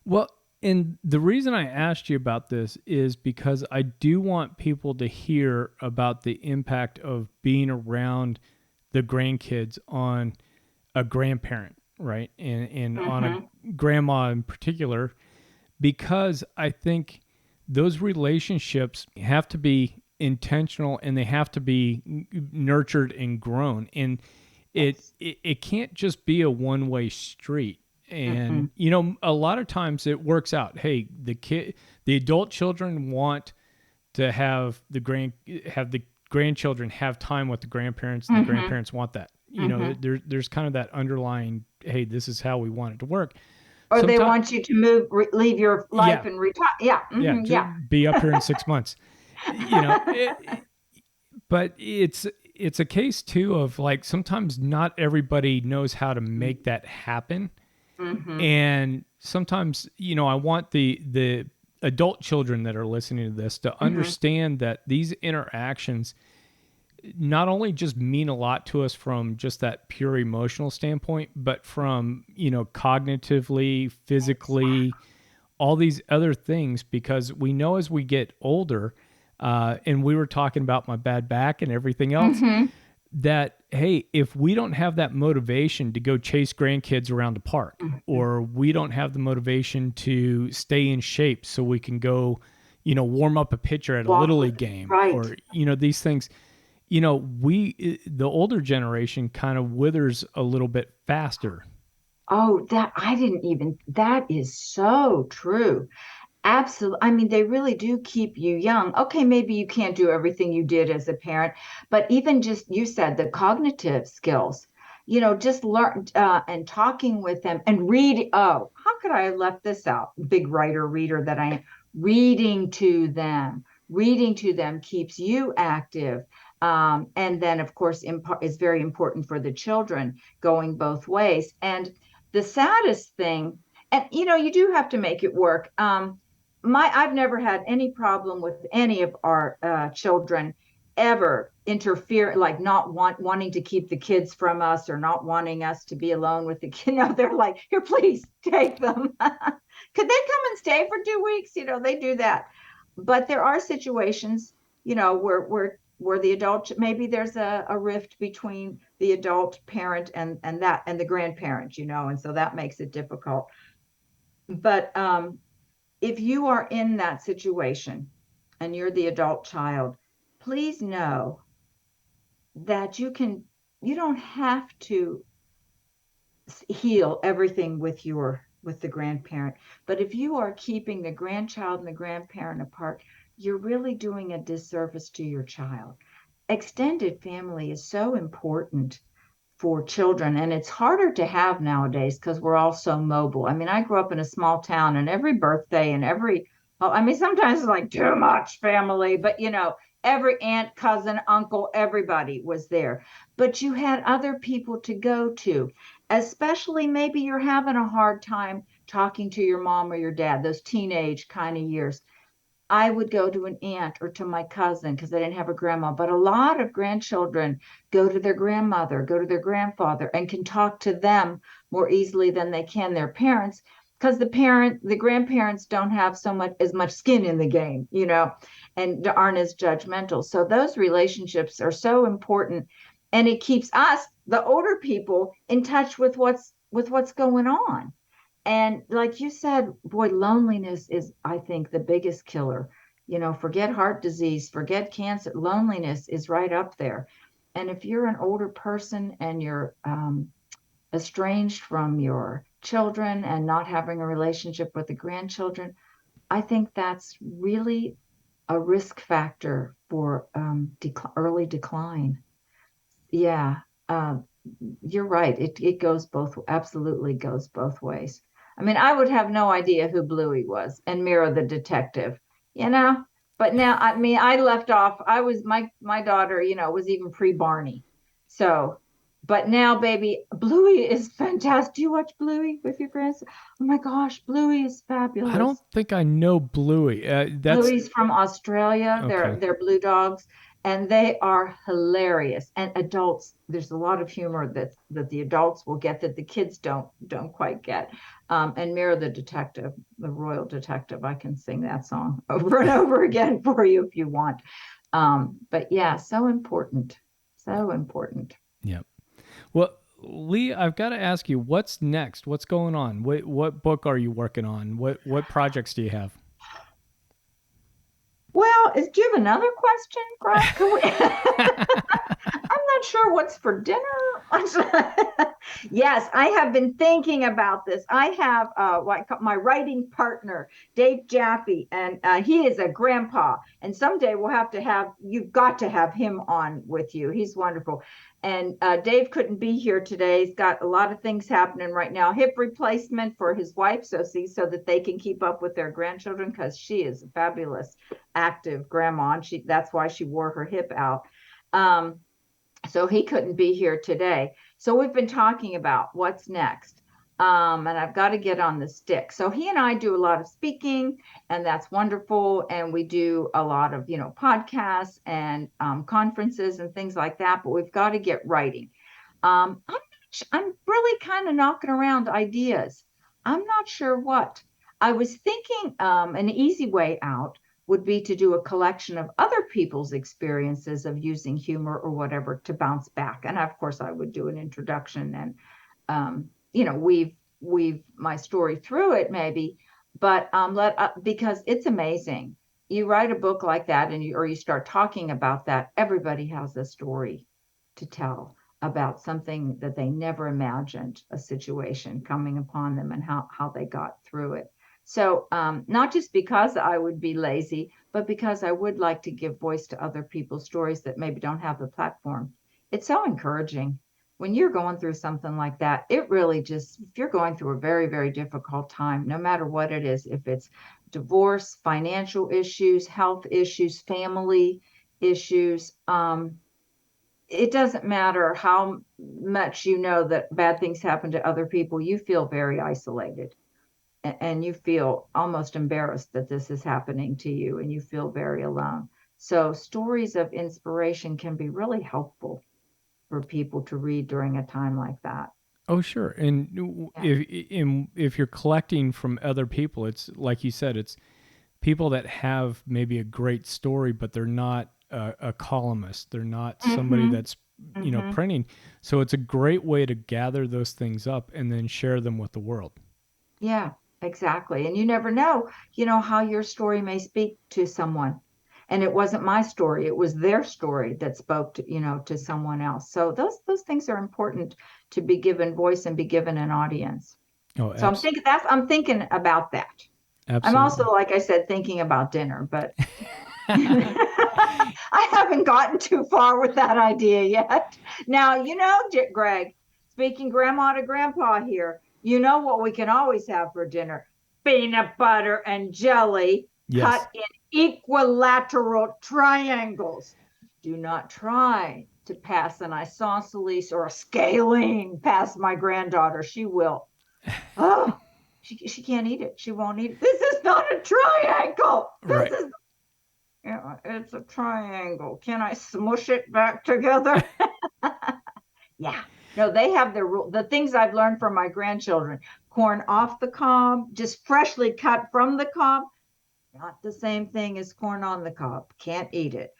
Well, and the reason I asked you about this is because I do want people to hear about the impact of being around the grandkids on a grandparent, right? And on a Mm-hmm. grandma in particular, because I think those relationships have to be intentional and they have to be nurtured and grown. And Yes. it can't just be a one-way street. And Mm-mm. a lot of times it works out. Hey, the adult children want to have the grandchildren have time with the grandparents, and the Mm-hmm. grandparents want that. Mm-hmm. There's kind of that underlying, hey, this is how we want it to work. Or they Sometimes, want you to leave your life yeah, and retire. Yeah. yeah, Mm-hmm. just Yeah. be up here in 6 months. You know, but it's a case too of like sometimes not everybody knows how to make that happen. Mm-hmm. And sometimes, I want the adult children that are listening to this to Mm-hmm. understand that these interactions not only just mean a lot to us from just that pure emotional standpoint, but from, cognitively, physically, all these other things, because we know as we get older, and we were talking about my bad back and everything else, Mm-hmm. that, hey, if we don't have that motivation to go chase grandkids around the park, Mm-hmm. or we don't have the motivation to stay in shape so we can go, warm up a pitcher at a Walk little with league them. game, Right. or, these things, the older generation kind of withers a little bit faster. Oh, that is so true. Absolutely. I mean, they really do keep you young. Okay, maybe you can't do everything you did as a parent, but even just you said the cognitive skills, just learn and talking with them and read. Oh, how could I have left this out? Big reader that I am. Reading to them. Reading to them keeps you active. And then, of course, is very important for the children going both ways. And the saddest thing, and you do have to make it work. I've never had any problem with any of our children ever interfere, like not wanting to keep the kids from us or not wanting us to be alone with the kid. They're like, here, please take them. Could they come and stay for 2 weeks? They do that. But there are situations, where the adult, maybe there's a rift between the adult parent and the grandparent, and so that makes it difficult. But if you are in that situation and you're the adult child, please know that you don't have to heal everything with the grandparent. But if you are keeping the grandchild and the grandparent apart, you're really doing a disservice to your child. Extended family is so important for children, and it's harder to have nowadays because we're all so mobile. I mean, I grew up in a small town, and every birthday and I mean, sometimes it's like too much family, but every aunt, cousin, uncle, everybody was there. But you had other people to go to, especially maybe you're having a hard time talking to your mom or your dad, those teenage kind of years. I would go to an aunt or to my cousin because I didn't have a grandma. But a lot of grandchildren go to their grandmother, go to their grandfather, and can talk to them more easily than they can their parents because the grandparents don't have as much skin in the game, and aren't as judgmental. So those relationships are so important, and it keeps us, the older people, in touch with what's going on. And like you said, boy, loneliness is, I think, the biggest killer. Forget heart disease, forget cancer. Loneliness is right up there. And if you're an older person and you're estranged from your children and not having a relationship with the grandchildren, I think that's really a risk factor for early decline. Yeah, uh, you're right. It goes absolutely goes both ways. I mean, I would have no idea who Bluey was and Mira the detective, you know. But now, I mean, I left off. I was my daughter, was even pre-Barney. So, but now, baby, Bluey is fantastic. Do you watch Bluey with your grandson? Oh my gosh, Bluey is I don't fabulous. think I know Bluey. That's Bluey's from Australia. okay. They're blue dogs, and they are hilarious. And adults, there's a lot of humor that the adults will get that the kids don't quite get. And Mira the Detective, the Royal Detective, I can sing that song over and over again for you if you want. But yeah, so important, so important. Yep. Well, Lee, I've got to ask you, what's next? What's going on? What book are you working on? What projects do you have? Well, do you have another question, Greg? Can we? I'm not sure what's for dinner. Yes, I have been thinking about this. I have my writing partner, Dave Jaffe, and he is a grandpa. And someday you've got to have him on with you. He's wonderful. And Dave couldn't be here today. He's got a lot of things happening right now. Hip replacement for his wife, so that they can keep up with their grandchildren, because she is a fabulous, active grandma. And that's why she wore her hip out. So he couldn't be here today. So we've been talking about what's next. And I've got to get on the stick. So he and I do a lot of speaking, and that's wonderful. And we do a lot of, podcasts and conferences and things like that. But we've got to get writing. I'm really kind of knocking around ideas. I'm not sure what. I was thinking an easy way out would be to do a collection of other people's experiences of using humor or whatever to bounce back. And of course, I would do an introduction and, weave my story through it maybe, but because it's amazing. You write a book like that or you start talking about that, everybody has a story to tell about something that they never imagined, a situation coming upon them and how they got through it. So not just because I would be lazy, but because I would like to give voice to other people's stories that maybe don't have the platform. It's so encouraging. When you're going through something like that, it really just, if you're going through a very, very difficult time, no matter what it is, if it's divorce, financial issues, health issues, family issues, it doesn't matter how much you know that bad things happen to other people, you feel very isolated and you feel almost embarrassed that this is happening to you and you feel very alone. So stories of inspiration can be really helpful for people to read during a time like that. Oh, sure. And Yeah. if you're collecting from other people, it's like you said, it's people that have maybe a great story, but they're not a columnist. They're not somebody Mm-hmm. that's Mm-hmm. printing. So it's a great way to gather those things up and then share them with the world. Yeah, exactly. And you never know, how your story may speak to someone. And it wasn't my story, it was their story that spoke to someone else. So those things are important, to be given voice and be given an audience. Oh, So I'm thinking about that. I'm absolutely. also, like I said, thinking about dinner, but I haven't gotten too far with that idea yet. Now, Greg, speaking grandma to grandpa here, you know what we can always have for dinner? Peanut butter and jelly Yes. cut in equilateral triangles. Do not try to pass an isosceles or a scalene past my granddaughter. She will. Oh, she can't eat it. She won't eat it. This is not a triangle. This Right. is it's a triangle. Can I smush it back together? Yeah. No, they have their rule. The things I've learned from my grandchildren: corn off the cob, just freshly cut from the cob, not the same thing as corn on the cob. Can't eat it.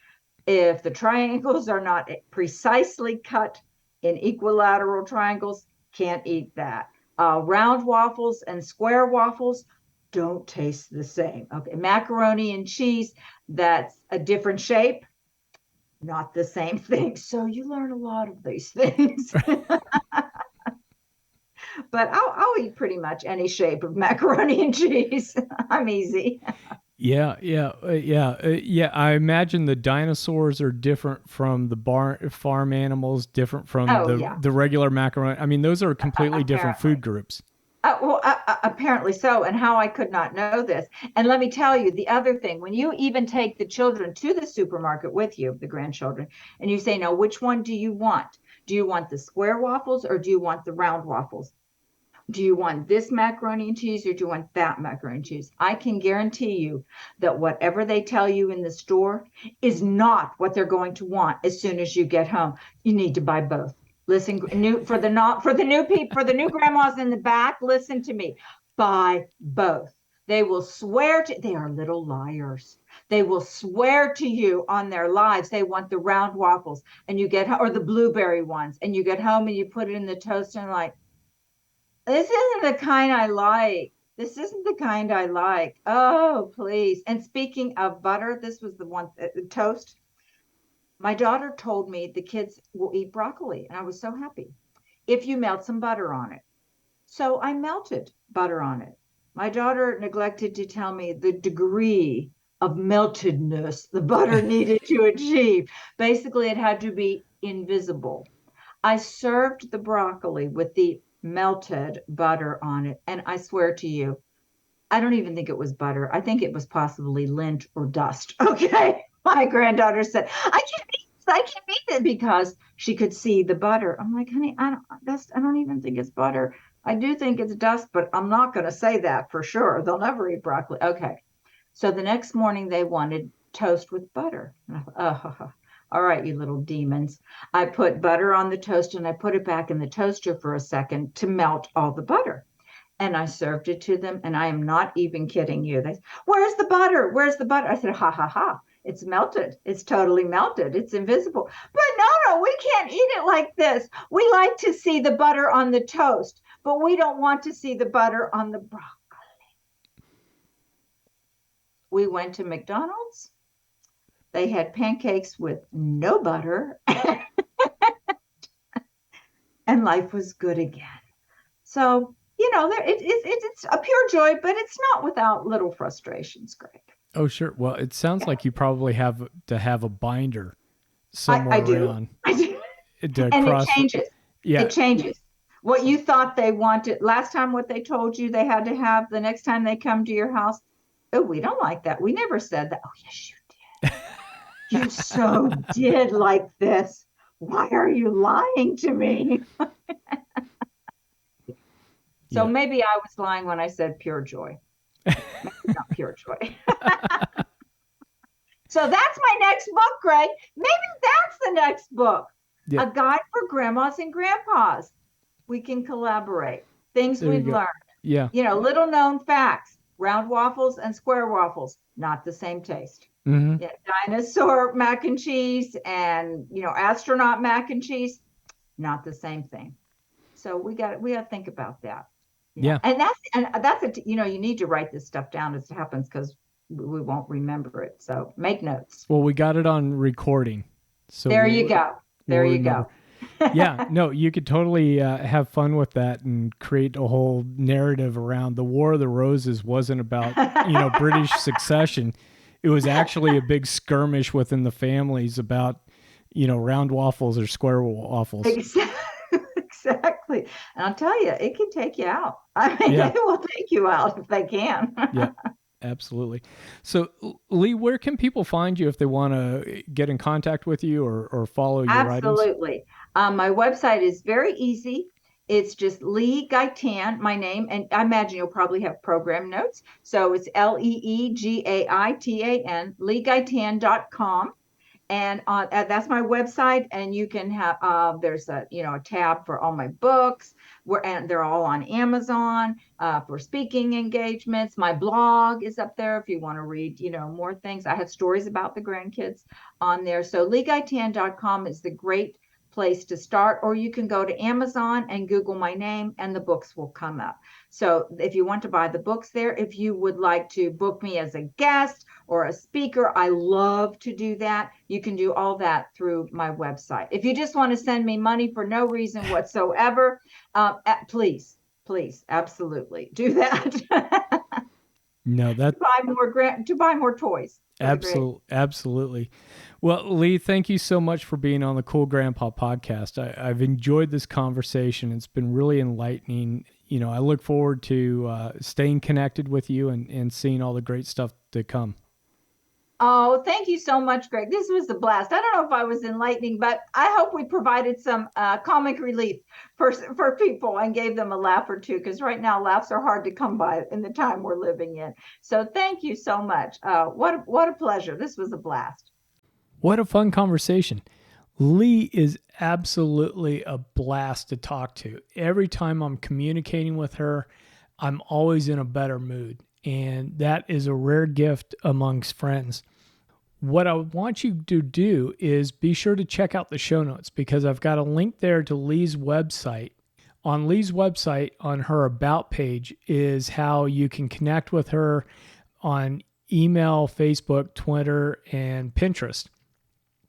If the triangles are not precisely cut in equilateral triangles, can't eat that. Round waffles and square waffles don't taste the same. Okay, macaroni and cheese, that's a different shape, not the same thing. So you learn a lot of these things. But I'll eat pretty much any shape of macaroni and cheese. I'm easy. Yeah. I imagine the dinosaurs are different from the farm animals, different from Oh, the yeah, the regular macaroni. I mean, those are completely different food apparently. groups. Apparently so, and how I could not know this. And let me tell you the other thing: when you even take the children to the supermarket with you, the grandchildren, and you say, "No, which one do you want? Do you want the square waffles or do you want the round waffles?" Do you want this macaroni and cheese or do you want that macaroni and cheese? I can guarantee you that whatever they tell you in the store is not what they're going to want as soon as you get home. You need to buy both. Listen, new for the not for the new people, for the new grandmas in the back, listen to me. Buy both. They will swear to, they are little liars. They will swear to you on their lives they want the round waffles and you get, or the blueberry ones, and you get home and you put it in the toaster and like, this isn't the kind I like. This isn't the kind I like. Oh, please. And speaking of butter, this was the one, toast. My daughter told me the kids will eat broccoli, and I was so happy if you melt some butter on it. So I melted butter on it. My daughter neglected to tell me the degree of meltedness the butter needed to achieve. Basically, it had to be invisible. I served the broccoli with the melted butter on it, and I swear to you, I don't even think it was butter. I think it was possibly lint or dust. Okay. My granddaughter said, I can't eat it because she could see the butter. I'm like, honey, I don't even think it's butter. I do think it's dust, but I'm not going to say that for sure. They'll never eat broccoli. Okay. So the next morning they wanted toast with butter. Oh, all right, you little demons. I put butter on the toast and I put it back in the toaster for a second to melt all the butter. And I served it to them. And I am not even kidding you. They said, where's the butter? Where's the butter? I said, ha, ha, ha. It's melted. It's totally melted. It's invisible. But no, we can't eat it like this. We like to see the butter on the toast, but we don't want to see the butter on the broccoli. We went to McDonald's. They had pancakes with no butter, and life was good again. So, it's a pure joy, but it's not without little frustrations, Greg. Oh, sure. Well, it sounds like you probably have to have a binder somewhere I do. around. I do. To And it cross. changes. Yeah. It changes. What you thought they wanted last time, what they told you they had to have the next time they come to your house. Oh, we don't like that. We never said that. Oh, yes, you did. You so did like this. Why are you lying to me? So maybe I was lying when I said pure joy. Maybe not pure joy. So that's my next book, Greg. Maybe that's the next book. A guide for grandmas and grandpas. We can collaborate. Things we've learned. Yeah. Little known facts. Round waffles and square waffles, not the same taste. Mm-hmm. Yeah, dinosaur mac and cheese and astronaut mac and cheese, not the same thing. So we got to think about that. Yeah. And that's you need to write this stuff down as it happens because we won't remember it. So make notes. Well, we got it on recording. So there you go. There you go. Yeah, no, you could totally have fun with that and create a whole narrative around the War of the Roses wasn't about, British succession. It was actually a big skirmish within the families about, round waffles or square waffles. Exactly. And I'll tell you, it can take you out. I mean, They will take you out if they can. Yeah, absolutely. So, Lee, where can people find you if they want to get in contact with you or follow your writings? Absolutely. My website is very easy. It's just Lee Gaitan, my name, and I imagine you'll probably have program notes. So it's LeeGaitan, LeeGaitan.com. And that's my website, and you can have there's a tab for all my books, and they're all on Amazon for speaking engagements. My blog is up there if you want to read more things. I have stories about the grandkids on there. So LeeGaitan.com is the great place to start, or you can go to Amazon and Google my name and the books will come up. So if you want to buy the books there, if you would like to book me as a guest or a speaker, I love to do that. You can do all that through my website. If you just want to send me money for no reason whatsoever, please, absolutely do that. No, that to buy more toys. Absolutely. Well, Lee, thank you so much for being on the Cool Grandpa podcast. I've enjoyed this conversation. It's been really enlightening. I look forward to staying connected with you and seeing all the great stuff to come. Oh, thank you so much, Greg. This was a blast. I don't know if I was enlightening, but I hope we provided some comic relief for people and gave them a laugh or two, because right now laughs are hard to come by in the time we're living in. So thank you so much. What a pleasure. This was a blast. What a fun conversation. Lee is absolutely a blast to talk to. Every time I'm communicating with her, I'm always in a better mood. And that is a rare gift amongst friends. What I want you to do is be sure to check out the show notes, because I've got a link there to Lee's website. On Lee's website, on her About page, is how you can connect with her on email, Facebook, Twitter, and Pinterest.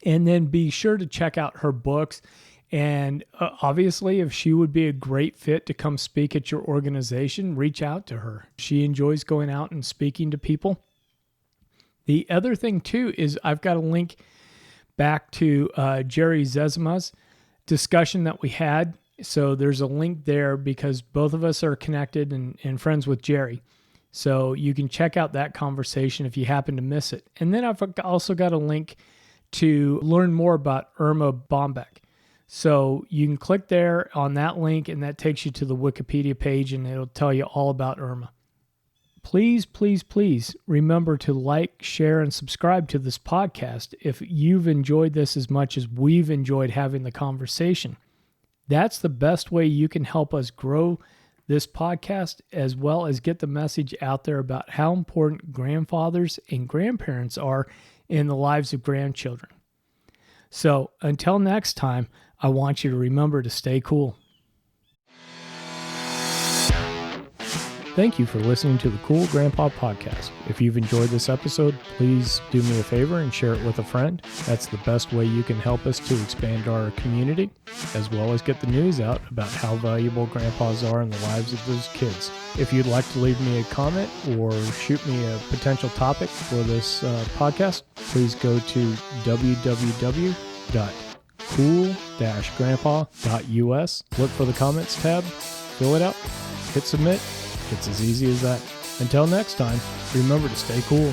And then be sure to check out her books. And obviously, if she would be a great fit to come speak at your organization, reach out to her. She enjoys going out and speaking to people. The other thing, too, is I've got a link back to Jerry Zezma's discussion that we had. So there's a link there because both of us are connected and friends with Jerry. So you can check out that conversation if you happen to miss it. And then I've also got a link to learn more about Irma Bombeck. So you can click there on that link, and that takes you to the Wikipedia page, and it'll tell you all about Irma. Please, please, please remember to like, share, and subscribe to this podcast if you've enjoyed this as much as we've enjoyed having the conversation. That's the best way you can help us grow this podcast, as well as get the message out there about how important grandfathers and grandparents are in the lives of grandchildren. So until next time, I want you to remember to stay cool. Thank you for listening to the Cool Grandpa Podcast. If you've enjoyed this episode, please do me a favor and share it with a friend. That's the best way you can help us to expand our community, as well as get the news out about how valuable grandpas are in the lives of those kids. If you'd like to leave me a comment or shoot me a potential topic for this podcast, please go to www.cool-grandpa.us. Look for the comments tab, fill it out, hit submit. It's as easy as that. Until next time, remember to stay cool.